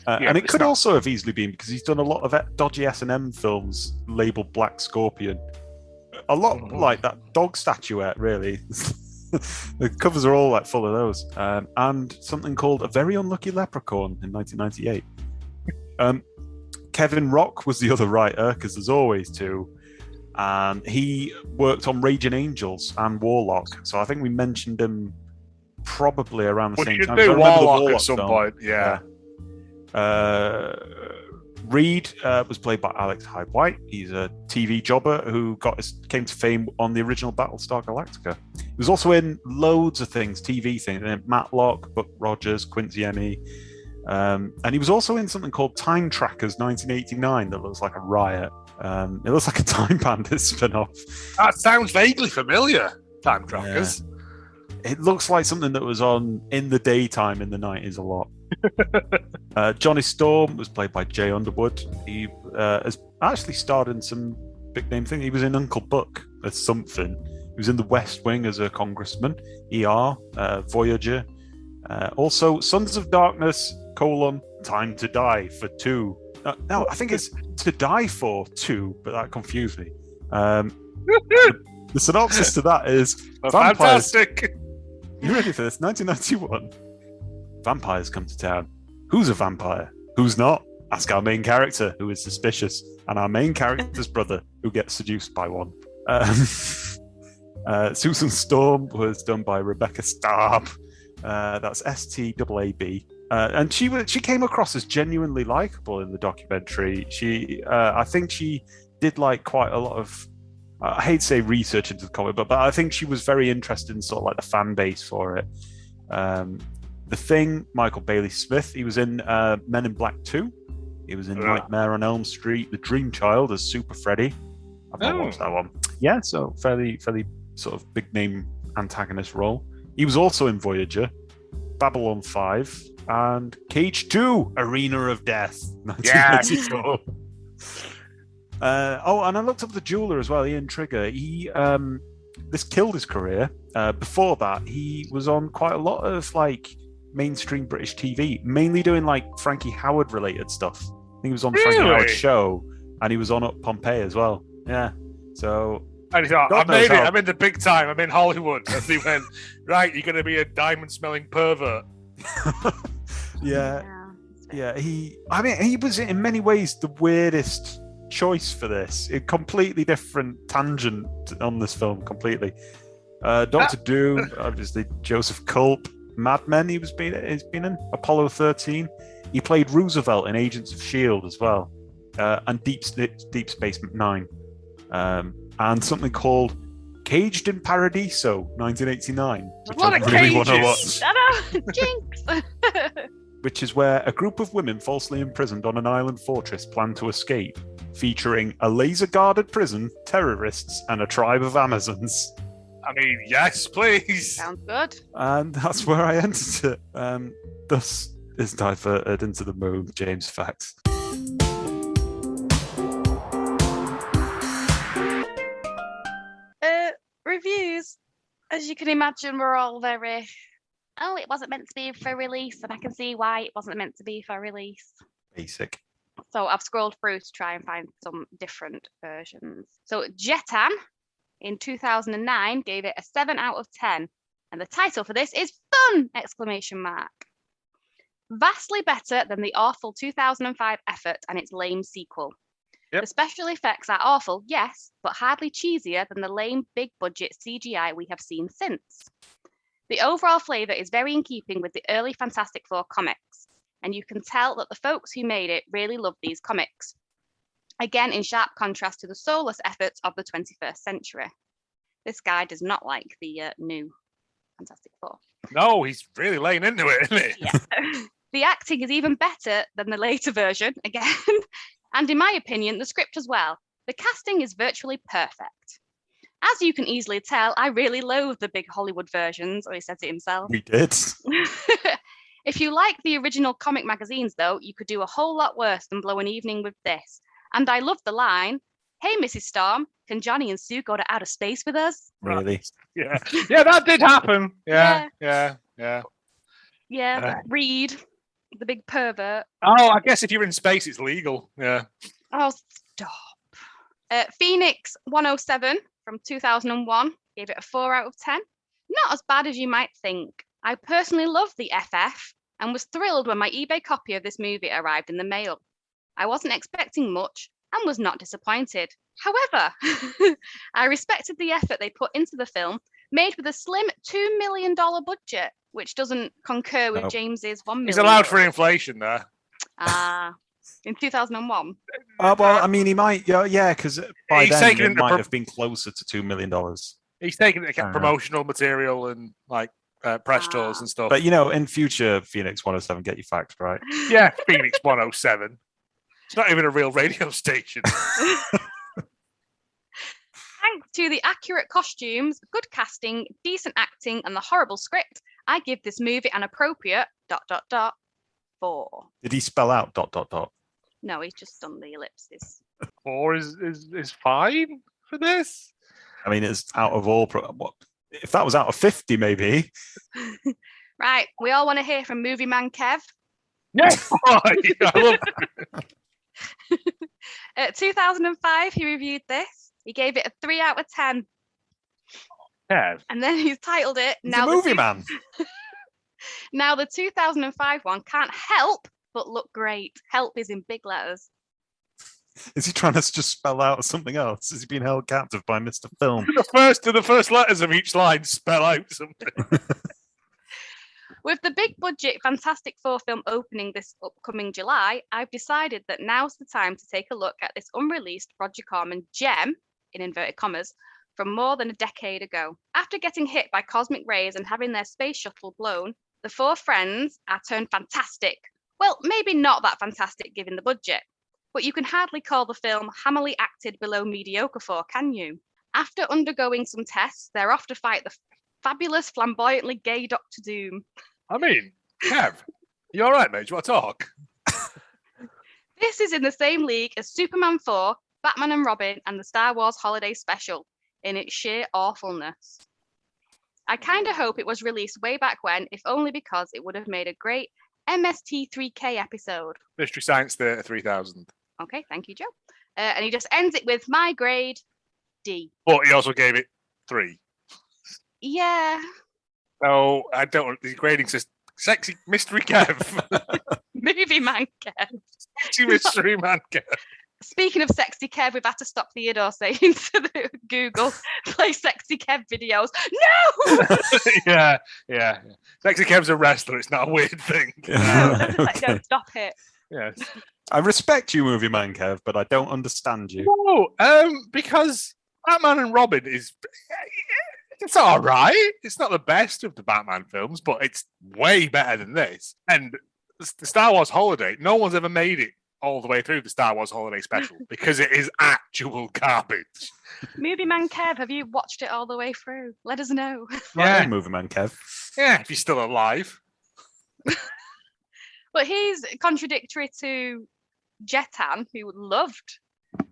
Speaker 4: And it could also have easily been because he's done a lot of dodgy S&M films labeled Black Scorpion. A lot like that dog statuette, really. The covers are all full of those. And something called A Very Unlucky Leprechaun in 1998. Kevin Rock was the other writer, because there's always 2. And he worked on Raging Angels and Warlock. So I think we mentioned him probably around the same time.
Speaker 2: We should do Warlock at some
Speaker 4: film.
Speaker 2: point, yeah.
Speaker 4: Reed was played by Alex Hyde White. He's a TV jobber who came to fame on the original Battlestar Galactica. He was also in loads of things, TV things, Matlock, Buck Rogers, Quincy Emmy. And he was also in something called Time Trackers 1989 that looks like a riot. It looks like a Time Bandits spin-off.
Speaker 2: That sounds vaguely familiar, Time Trackers.
Speaker 4: Yeah. It looks like something that was on in the daytime in the 90s a lot. Johnny Storm was played by Jay Underwood. He has actually starred in some big name things. He was in Uncle Buck as something. He was in The West Wing as a congressman. ER, Voyager. Also, Sons of Darkness, Time to Die for 2. No, I think it's To Die for 2, but that confused me. The synopsis to that is
Speaker 2: fantastic.
Speaker 4: You ready for this? 1991. Vampires come to town. Who's a vampire? Who's not? Ask our main character, who is suspicious, and our main character's brother, who gets seduced by one. Susan Storm was done by Rebecca Staab. That's Staab. And she came across as genuinely likable in the documentary. I think she did quite a lot of, I hate to say research into the comic, but I think she was very interested in sort of the fan base for it. The Thing, Michael Bailey Smith, he was in Men in Black 2. He was in Nightmare on Elm Street, The Dream Child as Super Freddy. I've not watched that one. Yeah, so fairly sort of big name antagonist role. He was also in Voyager, Babylon 5, and Cage 2, Arena of Death, 1994. And I looked up the jeweler as well, Ian Trigger. He this killed his career. Before that, he was on quite a lot of like mainstream British TV, mainly doing like Frankie Howard related stuff. I think he was on the Frankie Howard show, and he was on Up Pompeii as well. Yeah. So
Speaker 2: and he thought,
Speaker 4: God
Speaker 2: I made it.
Speaker 4: knows how-
Speaker 2: I'm in the big time. I'm in Hollywood. And he went, right, you're going to be a diamond-smelling pervert.
Speaker 4: Yeah. He was in many ways the weirdest choice for this. A completely different tangent on this film, completely. Doctor Doom, obviously Joseph Culp, Mad Men. He's been in Apollo 13. He played Roosevelt in Agents of S.H.I.E.L.D. as well, and Deep Space Nine, and something called Caged in Paradiso, 1989. Which
Speaker 2: What
Speaker 4: I
Speaker 2: a
Speaker 4: really want to
Speaker 2: cages!
Speaker 4: watch.
Speaker 3: Jinx!
Speaker 4: Which is where a group of women falsely imprisoned on an island fortress plan to escape, featuring a laser-guarded prison, terrorists, and a tribe of Amazons.
Speaker 2: I mean, yes, please.
Speaker 3: Sounds good.
Speaker 4: And that's where I entered it. Thus is diverted into the moon, James Facts.
Speaker 3: Reviews, as you can imagine, were all very, oh, it wasn't meant to be for release, and I can see why it wasn't meant to be for release.
Speaker 4: Basic.
Speaker 3: So I've scrolled through to try and find some different versions. So Jetan in 2009 gave it a 7 out of 10, and the title for this is Fun! Exclamation mark. Vastly better than the awful 2005 effort and its lame sequel.
Speaker 2: Yep.
Speaker 3: The special effects are awful, yes, but hardly cheesier than the lame big budget CGI we have seen since. The overall flavour is very in keeping with the early Fantastic Four comics, and you can tell that the folks who made it really loved these comics. Again, in sharp contrast to the soulless efforts of the 21st century. This guy does not like the new Fantastic Four.
Speaker 2: No, he's really laying into it, isn't he?
Speaker 3: Yeah. The acting is even better than the later version, again. And in my opinion, the script as well. The casting is virtually perfect. As you can easily tell, I really loathe the big Hollywood versions, or he says it himself.
Speaker 4: We did.
Speaker 3: If you like the original comic magazines, though, you could do a whole lot worse than blow an evening with this. And I love the line, "Hey, Mrs. Storm, can Johnny and Sue go to outer space with us?"
Speaker 4: Really?
Speaker 2: Yeah, that did happen. Yeah.
Speaker 3: Reed, the big pervert.
Speaker 2: Oh, I guess if you're in space, it's legal. Yeah.
Speaker 3: Oh, stop. Phoenix 107 from 2001 gave it a 4 out of 10. Not as bad as you might think. I personally love the FF and was thrilled when my eBay copy of this movie arrived in the mail. I wasn't expecting much and was not disappointed. However, I respected the effort they put into the film, made with a slim $2 million budget, which doesn't concur with James's $1 million.
Speaker 2: He's allowed for inflation there.
Speaker 3: In 2001.
Speaker 4: Well, I mean, he might, because by
Speaker 2: He's
Speaker 4: then
Speaker 2: taken
Speaker 4: it
Speaker 2: into
Speaker 4: might have been closer to $2 million.
Speaker 2: He's taking it promotional material and like press tours and stuff.
Speaker 4: But in future, Phoenix 107, get your facts right.
Speaker 2: Yeah, Phoenix 107. It's not even a real radio station.
Speaker 3: Thanks to the accurate costumes, good casting, decent acting, and the horrible script, I give this movie an appropriate ... 4.
Speaker 4: Did he spell out ...
Speaker 3: No, he's just done the ellipses.
Speaker 2: 4 is fine for this.
Speaker 4: I mean, it's out of all. What if that was out of 50? Maybe.
Speaker 3: Right, we all want to hear from Movie Man Kev.
Speaker 2: Yes, I love it.
Speaker 3: 2005, he reviewed this. He gave it a 3 out of 10.
Speaker 2: Kev.
Speaker 3: And then he's titled it.
Speaker 4: He's a movie man.
Speaker 3: Now, the 2005 one can't help but look great. Help is in big letters.
Speaker 4: Is he trying to just spell out something else? Has he been held captive by Mr. Film?
Speaker 2: The first letters of each line spell out something.
Speaker 3: With the big budget Fantastic Four film opening this upcoming July, I've decided that now's the time to take a look at this unreleased Roger Corman gem, in inverted commas, from more than a decade ago. After getting hit by cosmic rays and having their space shuttle blown, the four friends are turned fantastic. Well, maybe not that fantastic given the budget, but you can hardly call the film hammily acted below mediocre for, can you? After undergoing some tests, they're off to fight the fabulous, flamboyantly gay Dr. Doom.
Speaker 2: I mean, Kev, you all right, mate? Do you want to talk?
Speaker 3: This is in the same league as Superman 4, Batman and Robin and the Star Wars Holiday Special in its sheer awfulness. I kind of hope it was released way back when, if only because it would have made a great MST3K episode.
Speaker 2: Mystery Science Theatre 3000.
Speaker 3: Okay, thank you, Joe. And he just ends it with my grade D.
Speaker 2: But he also gave it 3.
Speaker 3: Yeah.
Speaker 2: So I don't. The grading system. Sexy mystery Kev.
Speaker 3: Movie man Kev.
Speaker 2: Sexy mystery man Kev.
Speaker 3: Speaking of sexy Kev, we've had to stop Theodore saying to the Google, play sexy Kev videos. No!
Speaker 2: yeah. Sexy Kev's a wrestler. It's not a weird thing.
Speaker 3: No, stop it.
Speaker 2: Yes.
Speaker 4: I respect you, movie man, Kev, but I don't understand you.
Speaker 2: No, because Batman and Robin it's all right. It's not the best of the Batman films, but it's way better than this. And the Star Wars Holiday, no one's ever made it all the way through the Star Wars Holiday Special because it is actual garbage.
Speaker 3: Movie man Kev, have you watched it all the way through? Let us know.
Speaker 4: Yeah, movie man, Kev.
Speaker 2: Yeah, if you're still alive.
Speaker 3: But he's contradictory to Jetan, who loved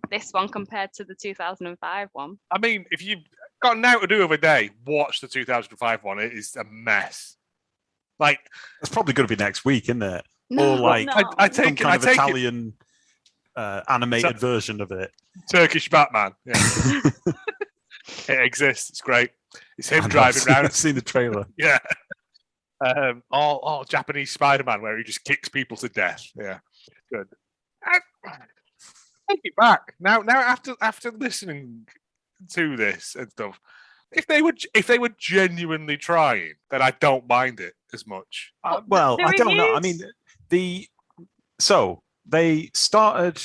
Speaker 3: this one compared to the 2005 one.
Speaker 2: I mean, if you've got now to do of a day, watch the 2005 one. It is a mess. Like,
Speaker 4: it's probably going to be next week, isn't it?
Speaker 3: No,
Speaker 4: or like
Speaker 3: no.
Speaker 2: I take
Speaker 4: some kind of
Speaker 2: it.
Speaker 4: Italian animated version of it.
Speaker 2: Turkish Batman. Yeah. It exists. It's great. It's him driving around.
Speaker 4: I've seen the trailer.
Speaker 2: Yeah. All Japanese Spider-Man where he just kicks people to death. Yeah. Good. Take it back. Now after listening to this and stuff, if they were genuinely trying, then I don't mind it as much.
Speaker 4: Well, I don't know. I mean, they started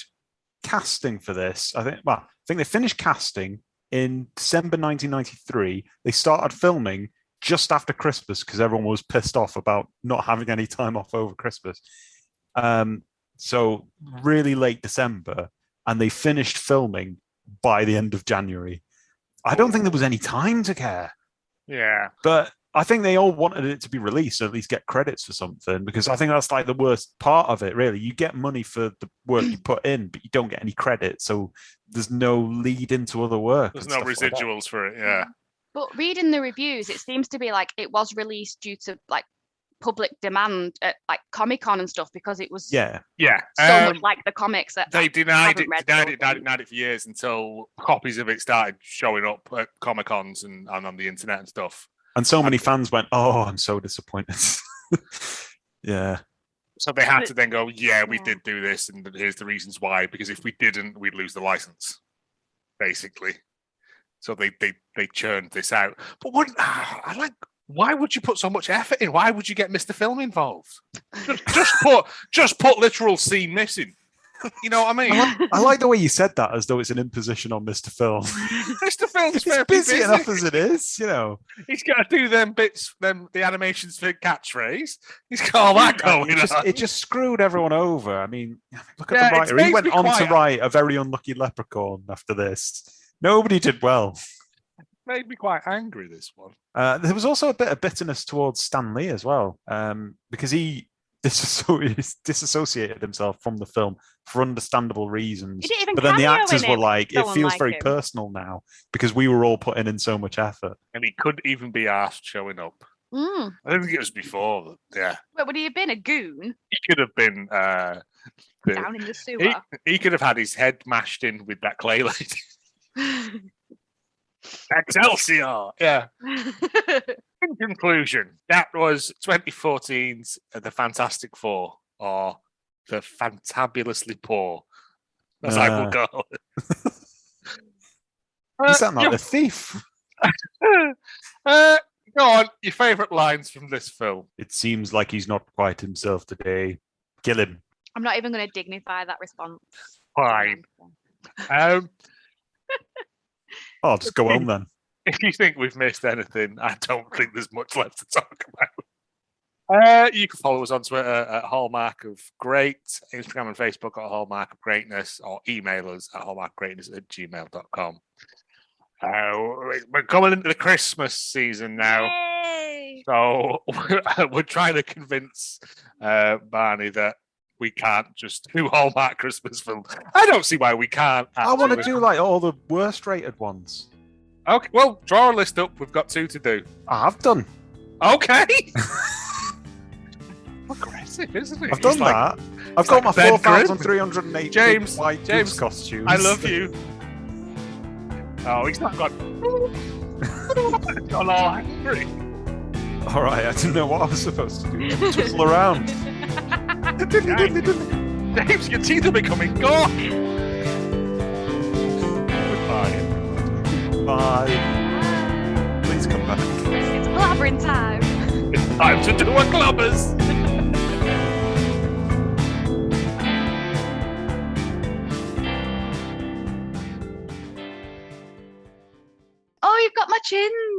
Speaker 4: casting for this. I think they finished casting in December 1993. They started filming just after Christmas because everyone was pissed off about not having any time off over Christmas. So really late December, and they finished filming by the end of January. I don't think there was any time to care.
Speaker 2: Yeah.
Speaker 4: But I think they all wanted it to be released, or at least get credits for something, because I think that's like the worst part of it, really. You get money for the work you put in, but you don't get any credit, so there's no lead into other work.
Speaker 2: There's no residuals for it, yeah.
Speaker 3: But reading the reviews, it seems to be like it was released due to like public demand at like Comic-Con and stuff because it was
Speaker 4: so
Speaker 3: much like the comics that
Speaker 2: they denied it
Speaker 3: read
Speaker 2: for years until copies of it started showing up at Comic-Cons and on the internet and stuff.
Speaker 4: And so many fans went, "Oh, I'm so disappointed." Yeah.
Speaker 2: So they had to then go, "Yeah, we did do this, and here's the reasons why. Because if we didn't, we'd lose the license, basically." So they churned this out. But why would you put so much effort in? Why would you get Mr. Film involved? Just put literal scene missing. You know what I mean?
Speaker 4: I like the way you said that, as though it's an imposition on Mr. Film.
Speaker 2: Mr. Film's
Speaker 4: It's busy enough as it is, you know.
Speaker 2: He's got to do them bits, the animations for catchphrase. He's got all that going on.
Speaker 4: It just screwed everyone over. I mean, look at the writer. He went on to write A Very Unlucky Leprechaun after this. Nobody did well.
Speaker 2: Made me quite angry, this one.
Speaker 4: There was also a bit of bitterness towards Stan Lee as well, because he disassociated himself from the film for understandable reasons.
Speaker 3: He didn't even
Speaker 4: but then the
Speaker 3: cameo
Speaker 4: actors
Speaker 3: in
Speaker 4: were
Speaker 3: it.
Speaker 4: like,
Speaker 3: No
Speaker 4: it
Speaker 3: one
Speaker 4: feels
Speaker 3: liked
Speaker 4: very
Speaker 3: him.
Speaker 4: personal now because we were all putting in so much effort.
Speaker 2: And he couldn't even be asked showing up.
Speaker 3: Mm.
Speaker 2: I don't think it was before. Yeah.
Speaker 3: Wait, would he have been a goon
Speaker 2: He could have been...
Speaker 3: down in the sewer?
Speaker 2: He could have had his head mashed in with that clay lady. Excelsior! Yeah. In conclusion, that was 2014's The Fantastic Four, or The Fantabulously Poor, as I will call it.
Speaker 4: You sound like the thief.
Speaker 2: Go on, your favourite lines from this film.
Speaker 4: It seems like he's not quite himself today. Kill him.
Speaker 3: I'm not even going to dignify that response.
Speaker 2: Fine.
Speaker 4: I'll just go on then.
Speaker 2: If you think we've missed anything, I don't think there's much left to talk about. You can follow us on Twitter at Hallmark of Great, Instagram and Facebook at Hallmark of Greatness, or email us at hallmarkgreatness@gmail.com. We're coming into the Christmas season now.
Speaker 3: Yay!
Speaker 2: So we're trying to convince Barney that we can't just do Hallmark Christmas films. I don't see why we can't.
Speaker 4: I want to
Speaker 2: actually.
Speaker 4: do like all the worst rated ones.
Speaker 2: Okay, well, draw a list up. We've got 2 to do.
Speaker 4: I have done.
Speaker 2: Okay. Aggressive, isn't it?
Speaker 4: I've done that. I've got my 4,308
Speaker 2: James,
Speaker 4: white
Speaker 2: James,
Speaker 4: goose costumes.
Speaker 2: I love you. Oh, he's not got. Gone all angry.
Speaker 4: All right, I didn't know what I was supposed to do. Twizzle around.
Speaker 2: James, your teeth are becoming gaunt. Goodbye.
Speaker 4: Bye. Please come back.
Speaker 3: It's blabbering time.
Speaker 2: It's time to do a clubbers.
Speaker 3: Oh, you've got my chins.